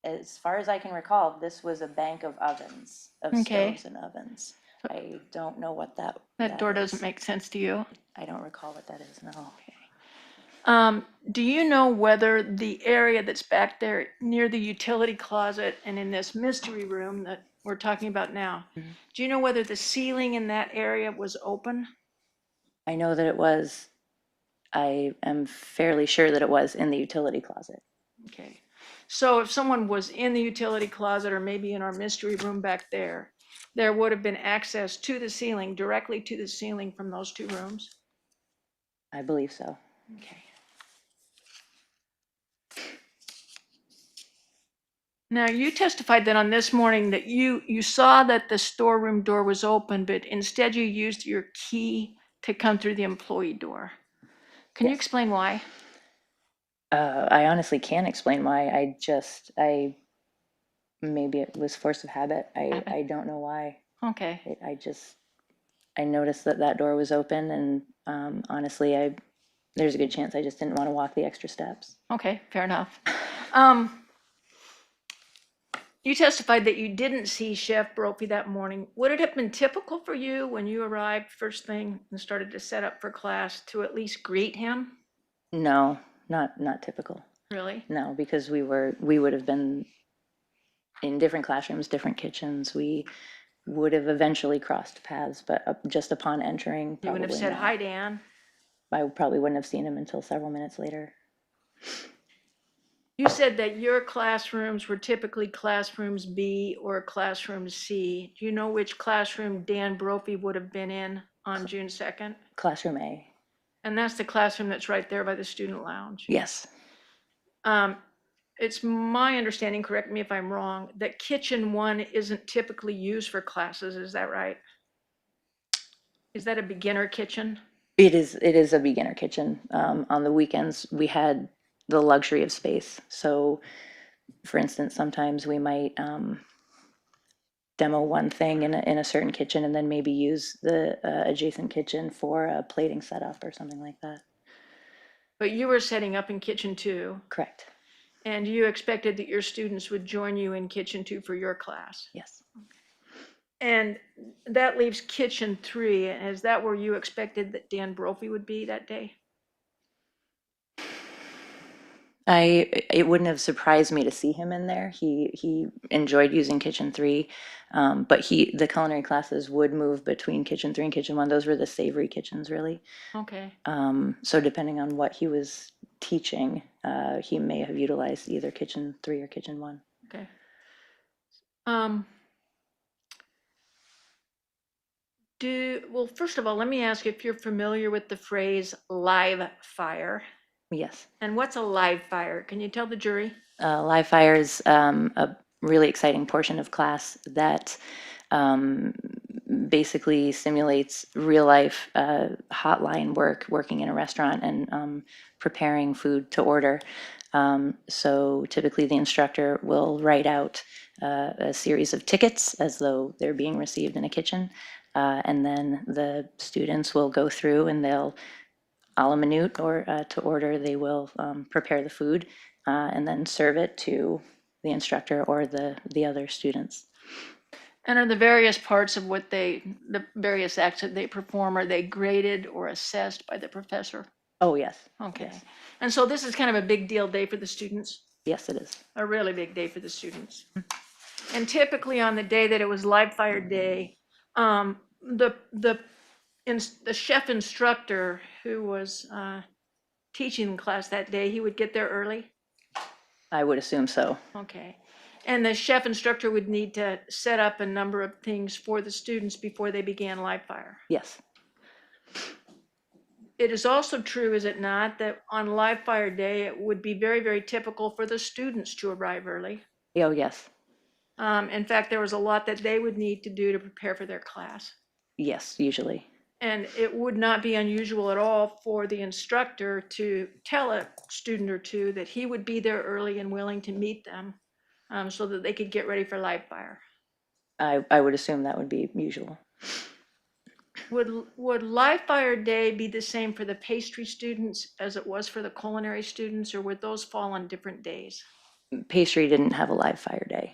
as far as I can recall, this was a bank of ovens, of Okay. stoves and ovens. I don't know what that Door is. doesn't make sense to you? I don't recall what that is, no. Do you know whether the area that's back there near the utility closet and in this mystery room that we're talking about now, do you know whether the ceiling in that area was open? I know that it was, I am fairly sure that it was in the utility closet. Okay. So if someone was in the utility closet or maybe in our mystery room back there, there would have been access to the ceiling, directly to the ceiling from those two rooms? I believe so. Okay. Now, you testified that on this morning that you saw that the storeroom door was open, but instead you used your key to come through the employee door. Can you Yes. explain why? I honestly can't explain why. Maybe it was force of habit. I don't know why. Okay. I noticed that door was open, and honestly, there's a good chance I just didn't want to walk the extra steps. Okay, fair enough. You testified that you didn't see Chef Brophy that morning. Would it have been typical for you when you arrived first thing and started to set up for class to at least greet him? No, not typical. Really? No, because we would have been in different classrooms, different kitchens. We would have eventually crossed paths, but just upon entering, You wouldn't have said, not. "Hi, Dan." I probably wouldn't have seen him until several minutes later. You said that your classrooms were typically classrooms B or classroom C. Do you know which classroom Dan Brophy would have been in on June 2nd? Classroom A. And that's the classroom that's right there by the student lounge. Yes. It's my understanding, correct me if I'm wrong, that kitchen one isn't typically used for classes. Is that right? Is that a beginner kitchen? It is a beginner kitchen. On the weekends, we had the luxury of space. So, for instance, sometimes we might demo one thing in a certain kitchen and then maybe use the adjacent kitchen for a plating setup or something like that. But you were setting up in kitchen 2. Correct. And you expected that your students would join you in kitchen 2 for your class. Yes. And that leaves kitchen 3. And is that where you expected that Dan Brophy would be that day? It wouldn't have surprised me to see him in there. He enjoyed using Kitchen 3, but the culinary classes would move between Kitchen 3 and Kitchen 1. Those were the savory kitchens, really. Okay. So depending on what he was teaching, he may have utilized either Kitchen 3 or Kitchen 1. Okay. Well, first of all, let me ask you if you're familiar with the phrase live fire. Yes. And what's a live fire? Can you tell the jury? Live fire is a really exciting portion of class that basically simulates real life hotline working in a restaurant and preparing food to order. So typically the instructor will write out a series of tickets as though they're being received in a kitchen. And then the students will go through and they'll, a la minute or to order, they will prepare the food and then serve it to the instructor or the other students. And are the various parts of the various acts that they perform, are they graded or assessed by the professor? Oh, yes. Okay. Yes. And so this is kind of a big deal day for the students? Yes, it is. A really big day for the students. And typically on the day that it was live fire day, the chef instructor who was teaching the class that day, he would get there early? I would assume so. Okay. And the chef instructor would need to set up a number of things for the students before they began live fire. Yes. It is also true, is it not, that on live fire day, it would be very, very typical for the students to arrive early. Oh, yes. In fact, there was a lot that they would need to do to prepare for their class. Yes, usually. And it would not be unusual at all for the instructor to tell a student or two that he would be there early and willing to meet them so that they could get ready for live fire. I would assume that would be usual. Would live fire day be the same for the pastry students as it was for the culinary students, or would those fall on different days? Pastry didn't have a live fire day.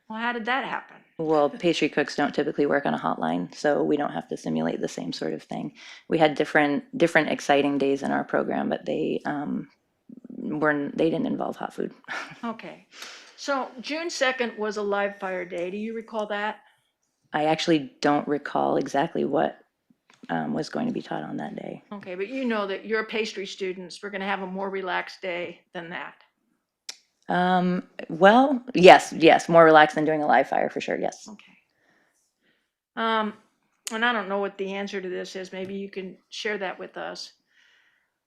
Well, how did that happen? Well, pastry cooks don't typically work on a hotline, so we don't have to simulate the same sort of thing. We had different exciting days in our program, but they didn't involve hot food. Okay. So June 2nd was a live fire day. Do you recall that? I actually don't recall exactly what was going to be taught on that day. Okay, but you know that your pastry students were going to have a more relaxed day than that. Well, yes, more relaxed than doing a live fire for sure, yes. Okay. And I don't know what the answer to this is. Maybe you can share that with us.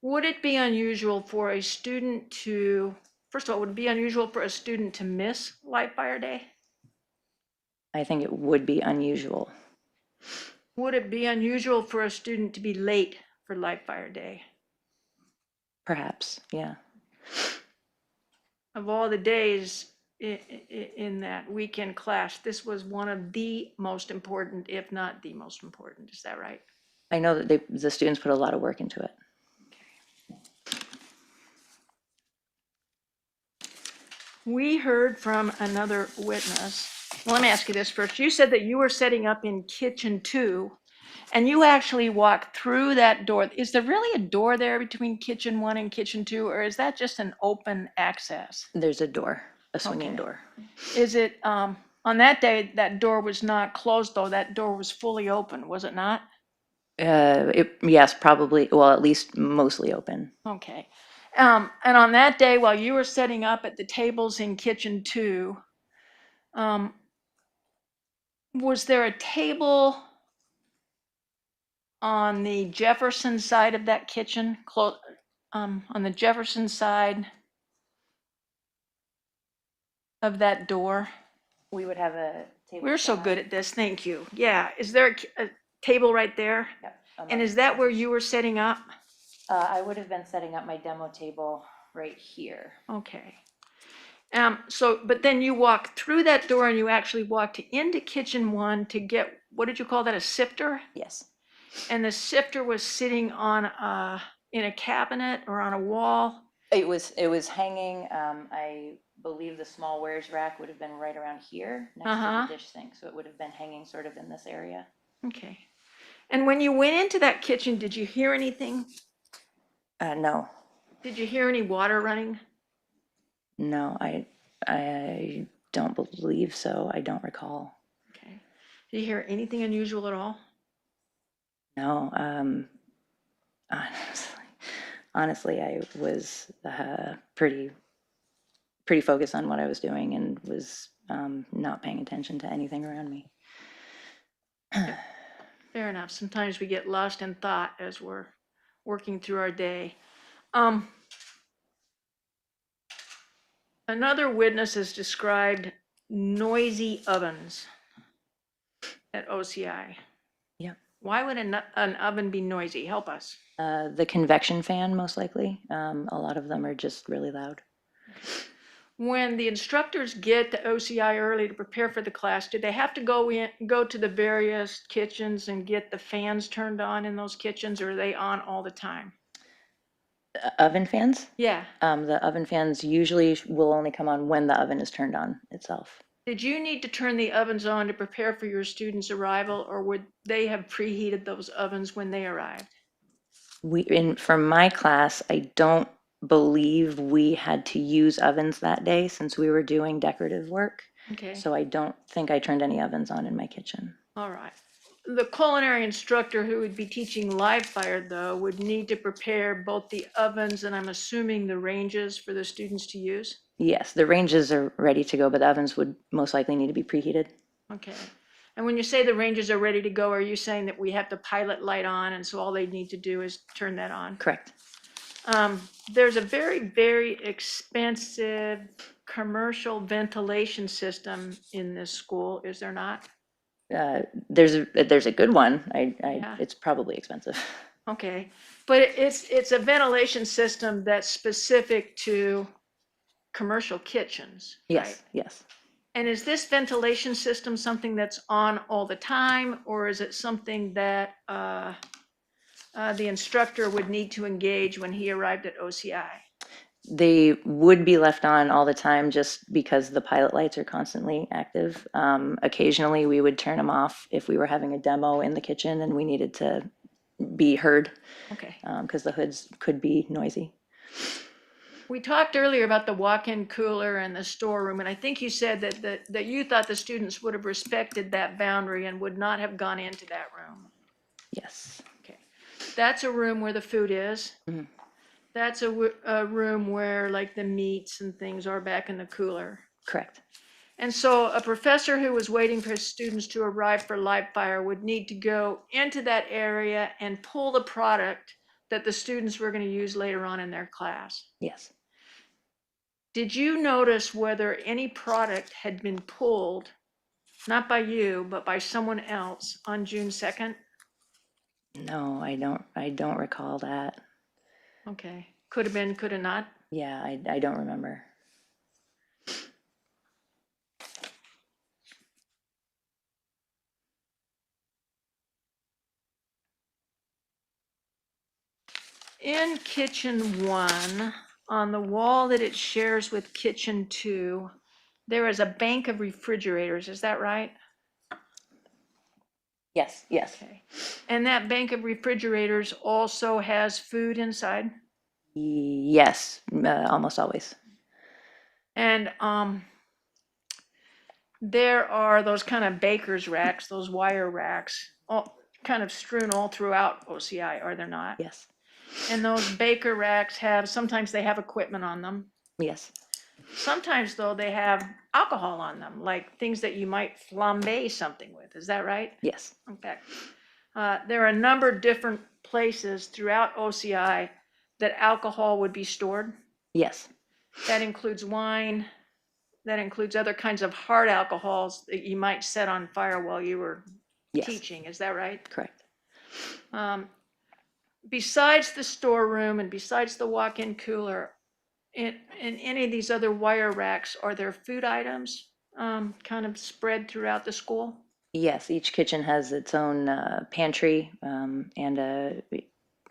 Would it be unusual for a student to, first of all, would it be unusual for a student to miss live fire day? I think it would be unusual. Would it be unusual for a student to be late for live fire day? Perhaps, yeah. Of all the days in that weekend class, this was one of the most important, if not the most important. Is that right? I know that the students put a lot of work into it. We heard from another witness. Well, let me ask you this first. You said that you were setting up in kitchen 2, and you actually walked through that door. Is there really a door there between kitchen 1 and kitchen 2, or is that just an open access? There's a door, a swinging Okay. door. Is it, on that day, that door was not closed, though? That door was fully open, was it not? Yes, probably, well, at least mostly open. Okay. And on that day, while you were setting up at the tables in kitchen 2, was there a table on the Jefferson side of that kitchen, on the Jefferson side of that door? We would have a table. We're so good at this, thank you. Yeah, is there a table right there? Yep. And is that where you were setting up? I would have been setting up my demo table right here. Okay. But then you walked through that door and you actually walked into kitchen 1 to get, what did you call that, a sifter? Yes. And the sifter was sitting in a cabinet or on a wall? It was hanging, I believe the small wares rack would have been right around here next to the dish sink. So it would have been hanging sort of in this area. Okay. And when you went into that kitchen, did you hear anything? No. Did you hear any water running? No, I don't believe so. I don't recall. Okay. Did you hear anything unusual at all? No, honestly, I was pretty focused on what I was doing and was not paying attention to anything around me. Fair enough. Sometimes we get lost in thought as we're working through our day. Another witness has described noisy ovens at OCI. Yep. Why would an oven be noisy? Help us. The convection fan, most likely. A lot of them are just really loud. When the instructors get to OCI early to prepare for the class, do they have to go to the various kitchens and get the fans turned on in those kitchens, or are they on all the time? Oven fans? Yeah. The oven fans usually will only come on when the oven is turned on itself. Did you need to turn the ovens on to prepare for your students' arrival, or would they have preheated those ovens when they arrived? For my class, I don't believe we had to use ovens that day since we were doing decorative work. Okay. So I don't think I turned any ovens on in my kitchen. All right. The culinary instructor who would be teaching live fire, though, would need to prepare both the ovens and I'm assuming the ranges for the students to use? Yes, the ranges are ready to go, but the ovens would most likely need to be preheated. Okay. And when you say the ranges are ready to go, are you saying that we have the pilot light on and so all they need to do is turn that on? Correct. There's a very, very expensive commercial ventilation system in this school, is there not? There's a good one. Yeah. It's probably expensive. Okay, but it's a ventilation system that's specific to commercial kitchens, Yes, right? yes. And is this ventilation system something that's on all the time, or is it something that the instructor would need to engage when he arrived at OCI? They would be left on all the time just because the pilot lights are constantly active. Occasionally, we would turn them off if we were having a demo in the kitchen and we needed to be heard. Okay. Because the hoods could be noisy. We talked earlier about the walk-in cooler and the storeroom, and I think you said that you thought the students would have respected that boundary and would not have gone into that room. Yes. Okay. That's a room where the food is. Mhm. That's a room where like the meats and things are back in the cooler. Correct. And so a professor who was waiting for his students to arrive for live fire would need to go into that area and pull the product that the students were going to use later on in their class. Yes. Did you notice whether any product had been pulled, not by you, but by someone else on June 2nd? No, I don't recall that. Okay. Could have been, could have not? Yeah, I don't remember. In kitchen 1, on the wall that it shares with kitchen 2, there is a bank of refrigerators, is that right? Yes, yes. Okay. And that bank of refrigerators also has food inside? Yes, almost always. And there are those kind of baker's racks, those wire racks, all kind of strewn all throughout OCI, are there not? Yes. And those baker racks sometimes they have equipment on them. Yes. Sometimes, though, they have alcohol on them, like things that you might flambe something with. Is that right? Yes. Okay. There are a number of different places throughout OCI that alcohol would be stored. Yes. That includes wine. That includes other kinds of hard alcohols that you might set on fire while you were teaching. Is that right? Correct. Besides the storeroom and besides the walk-in cooler, in any of these other wire racks, are there food items kind of spread throughout the school? Yes, each kitchen has its own pantry and a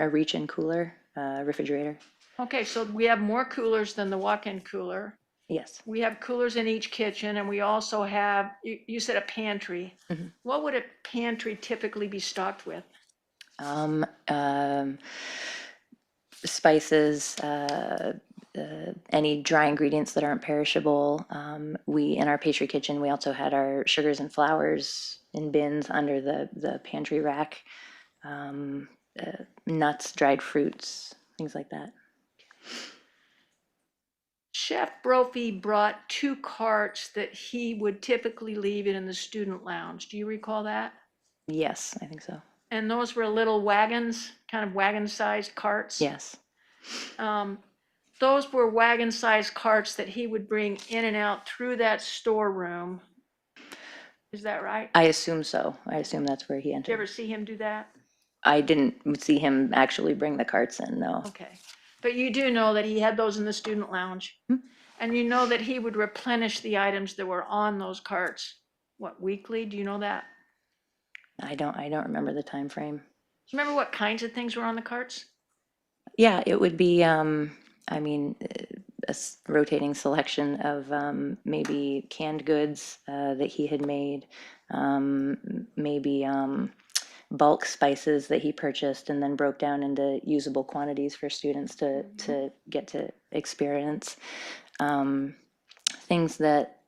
reach-in cooler, refrigerator. Okay, so we have more coolers than the walk-in cooler. Yes. We have coolers in each kitchen, and we also have, you said a pantry. Mm-hmm. What would a pantry typically be stocked with? Spices, any dry ingredients that aren't perishable. We, in our pastry kitchen, we also had our sugars and flours in bins under the pantry rack, nuts, dried fruits, things like that. Chef Brophy brought 2 carts that he would typically leave in the student lounge. Do you recall that? Yes, I think so. And those were little wagons, kind of wagon-sized carts? Yes. Those were wagon-sized carts that he would bring in and out through that storeroom. Is that right? I assume so. I assume that's where he Did you ever entered. see him do that? I didn't see him actually bring the carts in, no. Okay. But you do know that he had those in the student lounge? And you know that he would replenish the items that were on those carts, what, weekly? Do you know that? I don't remember the time frame. Do you remember what kinds of things were on the carts? Yeah, it would be, a rotating selection of maybe canned goods that he had made, maybe bulk spices that he purchased and then broke down into usable quantities for students to get to experience. Things that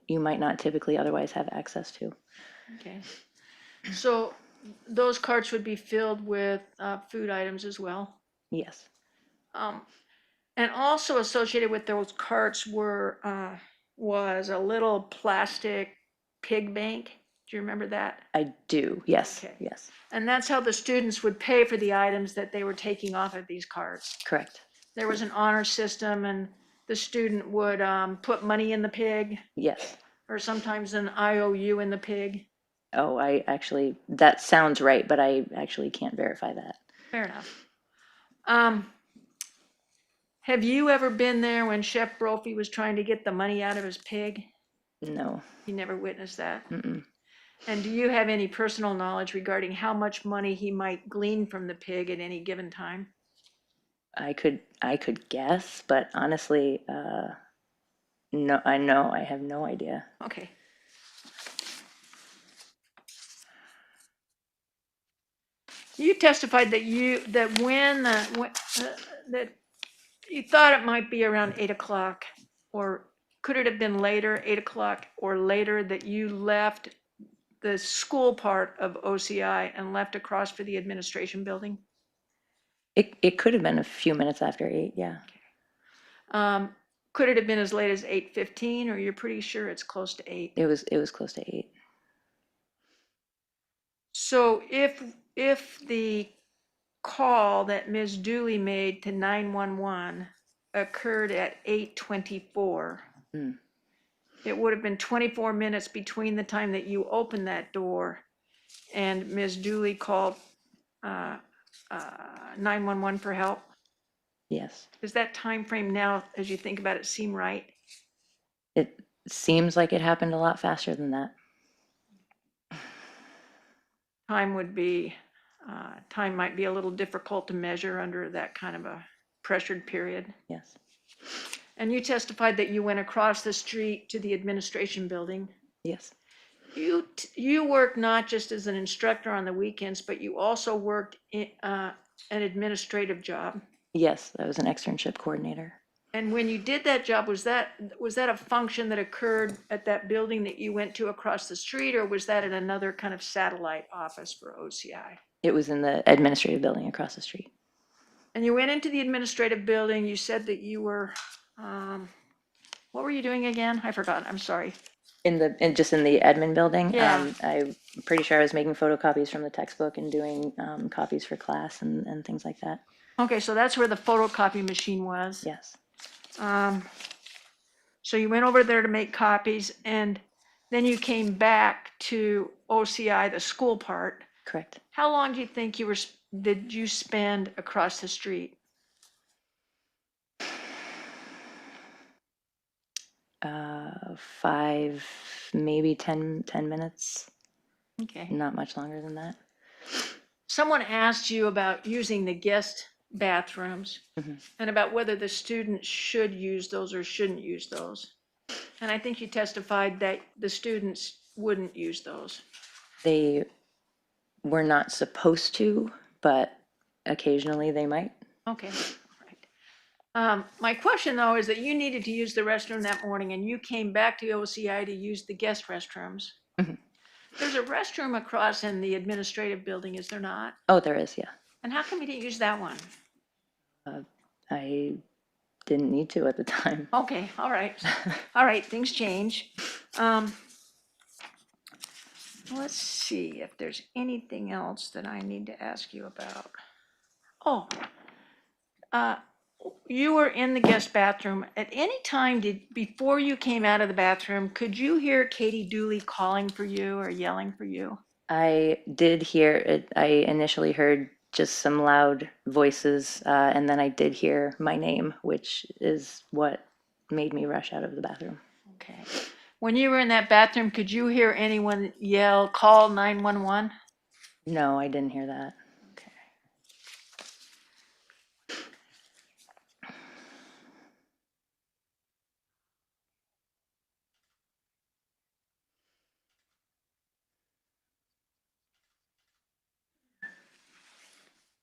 you might not typically otherwise have access to. Okay. So those carts would be filled with food items as well? Yes. And also associated with those carts was a little plastic pig bank. Do you remember that? I do, yes, Okay. yes, And that's how the students would pay for the items that they were taking off of these carts. correct. There was an honor system, and the student would put money in the pig, Yes. or sometimes an IOU in the pig. Oh, that sounds right, but I actually can't verify that. Fair enough. Have you ever been there when Chef Brophy was trying to get the money out of his pig? No. You never witnessed that? Mm-mm. And do you have any personal knowledge regarding how much money he might glean from the pig at any given time? I could guess, but honestly, no, I have no idea. Okay. You testified that that you thought it might be around 8 o'clock, or could it have been later, 8 o'clock or later, that you left the school part of OCI and left across for the administration building? It could have been a few minutes after 8, yeah. Could it have been as late as 8:15, or you're pretty sure it's close to 8? It was close to 8. So if the call that Ms. Dooley made to 911 occurred at 8:24, it would have been 24 minutes between the time that you opened that door and Ms. Dooley called 911 for help. Yes. Does that time frame now, as you think about it, seem right? It seems like it happened a lot faster than that. Time might be a little difficult to measure under that kind of a pressured period. Yes. And you testified that you went across the street to the administration building. Yes. You worked not just as an instructor on the weekends, but you also worked in an administrative job. Yes, I was an externship coordinator. And when you did that job, was that a function that occurred at that building that you went to across the street, or was that in another kind of satellite office for OCI? It was in the administrative building across the street. And you went into the administrative building, you said that you were, what were you doing again? I forgot, I'm sorry. Just in the admin building. Yeah. I'm pretty sure I was making photocopies from the textbook and doing copies for class and things like that. Okay, so that's where the photocopy machine was. Yes. So you went over there to make copies, and then you came back to OCI, the school part. Correct. How long do you think did you spend across the street? 5, maybe 10 minutes. Okay. Not much longer than that. Someone asked you about using the guest bathrooms and about whether the students should use those or shouldn't use those. And I think you testified that the students wouldn't use those. They were not supposed to, but occasionally they might. Okay. My question though is that you needed to use the restroom that morning and you came back to OCI to use the guest restrooms. Mhm. There's a restroom across in the administrative building, is there not? Oh, there is, yeah. And how come you didn't use that one? I didn't need to at the time. Okay, all right. All right, things change. Let's see if there's anything else that I need to ask you about. Oh, you were in the guest bathroom. At any time before you came out of the bathroom, could you hear Katie Dooley calling for you or yelling for you? I did hear it. I initially heard just some loud voices, and then I did hear my name, which is what made me rush out of the bathroom. Okay. When you were in that bathroom, could you hear anyone yell, call 911? No, I didn't hear that. Okay.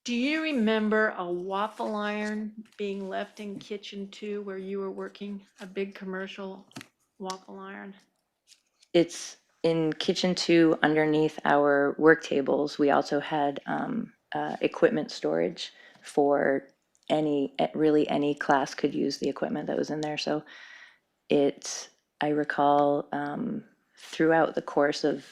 Do you remember a waffle iron being left in kitchen 2 where you were working? A big commercial waffle iron? It's in kitchen 2 underneath our work tables. We also had equipment storage for really any class could use the equipment that was in there. So I recall throughout the course of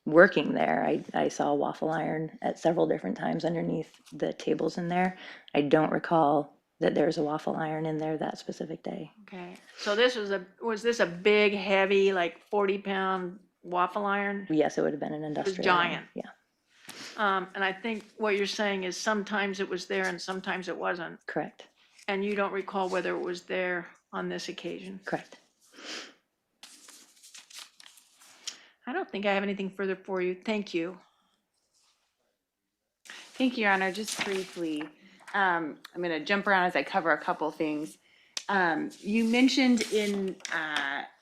working there, I saw a waffle iron at several different times underneath the tables in there. I don't recall that there was a waffle iron in there that specific day. Okay, so was this a big, heavy, like 40-pound waffle iron? Yes, it would have been an industrial one. giant. Yeah, And I think what you're saying is sometimes it was there and sometimes it wasn't. correct, And you don't recall whether it was there on this occasion. correct. I don't think I have anything further for you. Thank you. Thank you, Your Honor. Just briefly, I'm going to jump around as I cover a couple things. You mentioned in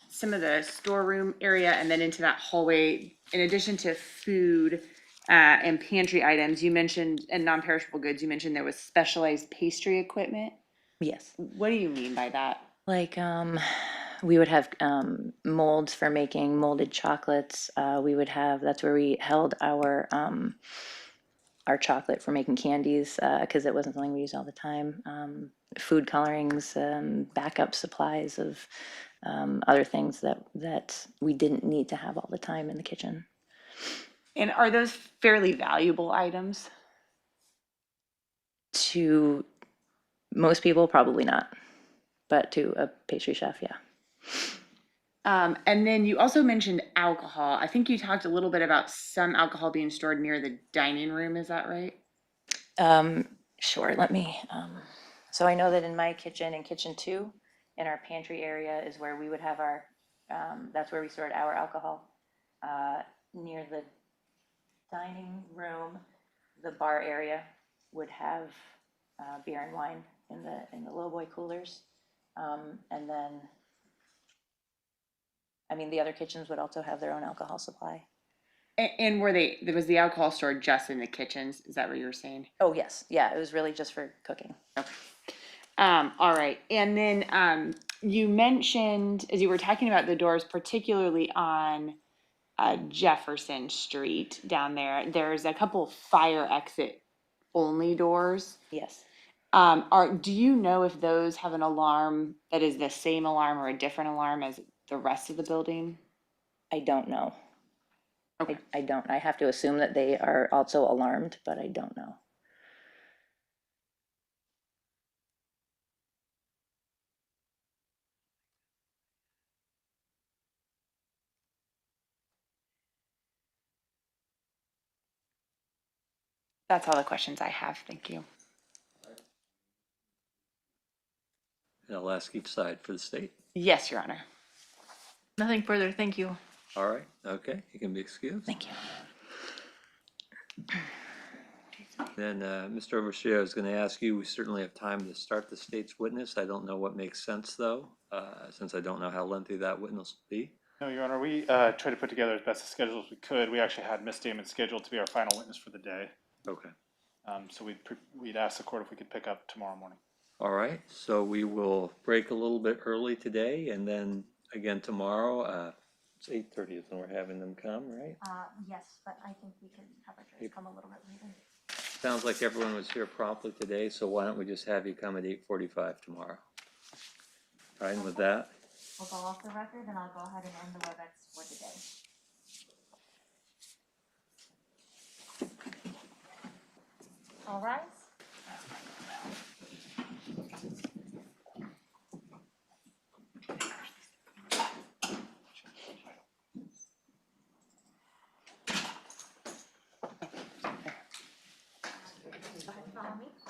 some of the storeroom area and then into that hallway, in addition to food and pantry items, you mentioned, and non-perishable goods, you mentioned there was specialized pastry equipment. Yes. What do you mean by that? Like, we would have molds for making molded chocolates. We would have, that's where we held our chocolate for making candies, because it wasn't something we used all the time. Food colorings, backup supplies of other things that we didn't need to have all the time in the kitchen. And are those fairly valuable items? To most people, probably not, but to a pastry chef, yeah. And then you also mentioned alcohol. I think you talked a little bit about some alcohol being stored near the dining room. Is that right? Sure, let me, so I know that in my kitchen, in kitchen 2, in our pantry area is where we would have our, that's where we stored our alcohol. Near the dining room, the bar area would have beer and wine in the lowboy coolers. And then, I mean, the other kitchens would also have their own alcohol supply. And was the alcohol stored just in the kitchens? Is that what you were saying? Oh, yes, yeah, it was really just for cooking. Okay. All right. And then you mentioned, as you were talking about the doors, particularly on Jefferson Street down there, there's a couple fire exit only doors. Yes. Do you know if those have an alarm that is the same alarm or a different alarm as the rest of the building? I don't know. Okay. I don't. I have to assume that they are also alarmed, but I don't know. That's all the questions I have. Thank you. And I'll ask each side for the state. Yes, Your Honor. Nothing further. Thank you. All right, okay, you can be excused. Thank you. Then, Mr. Overseer, I was going to ask you, we certainly have time to start the state's witness. I don't know what makes sense, though, since I don't know how lengthy that witness will be. No, Your Honor, we tried to put together as best a schedule as we could. We actually had Miss Damon scheduled to be our final witness for the day. Okay. So we'd ask the court if we could pick up tomorrow morning. All right, so we will break a little bit early today, and then again tomorrow. It's 8:30 is when we're having them come, right? Yes, but I think we could have our jurors come a little bit later. Sounds like everyone was here promptly today, so why don't we just have you come at 8:45 tomorrow? All right, and with that, We'll go off the record, and I'll go ahead and end the WebEx for today. All rise. Follow me.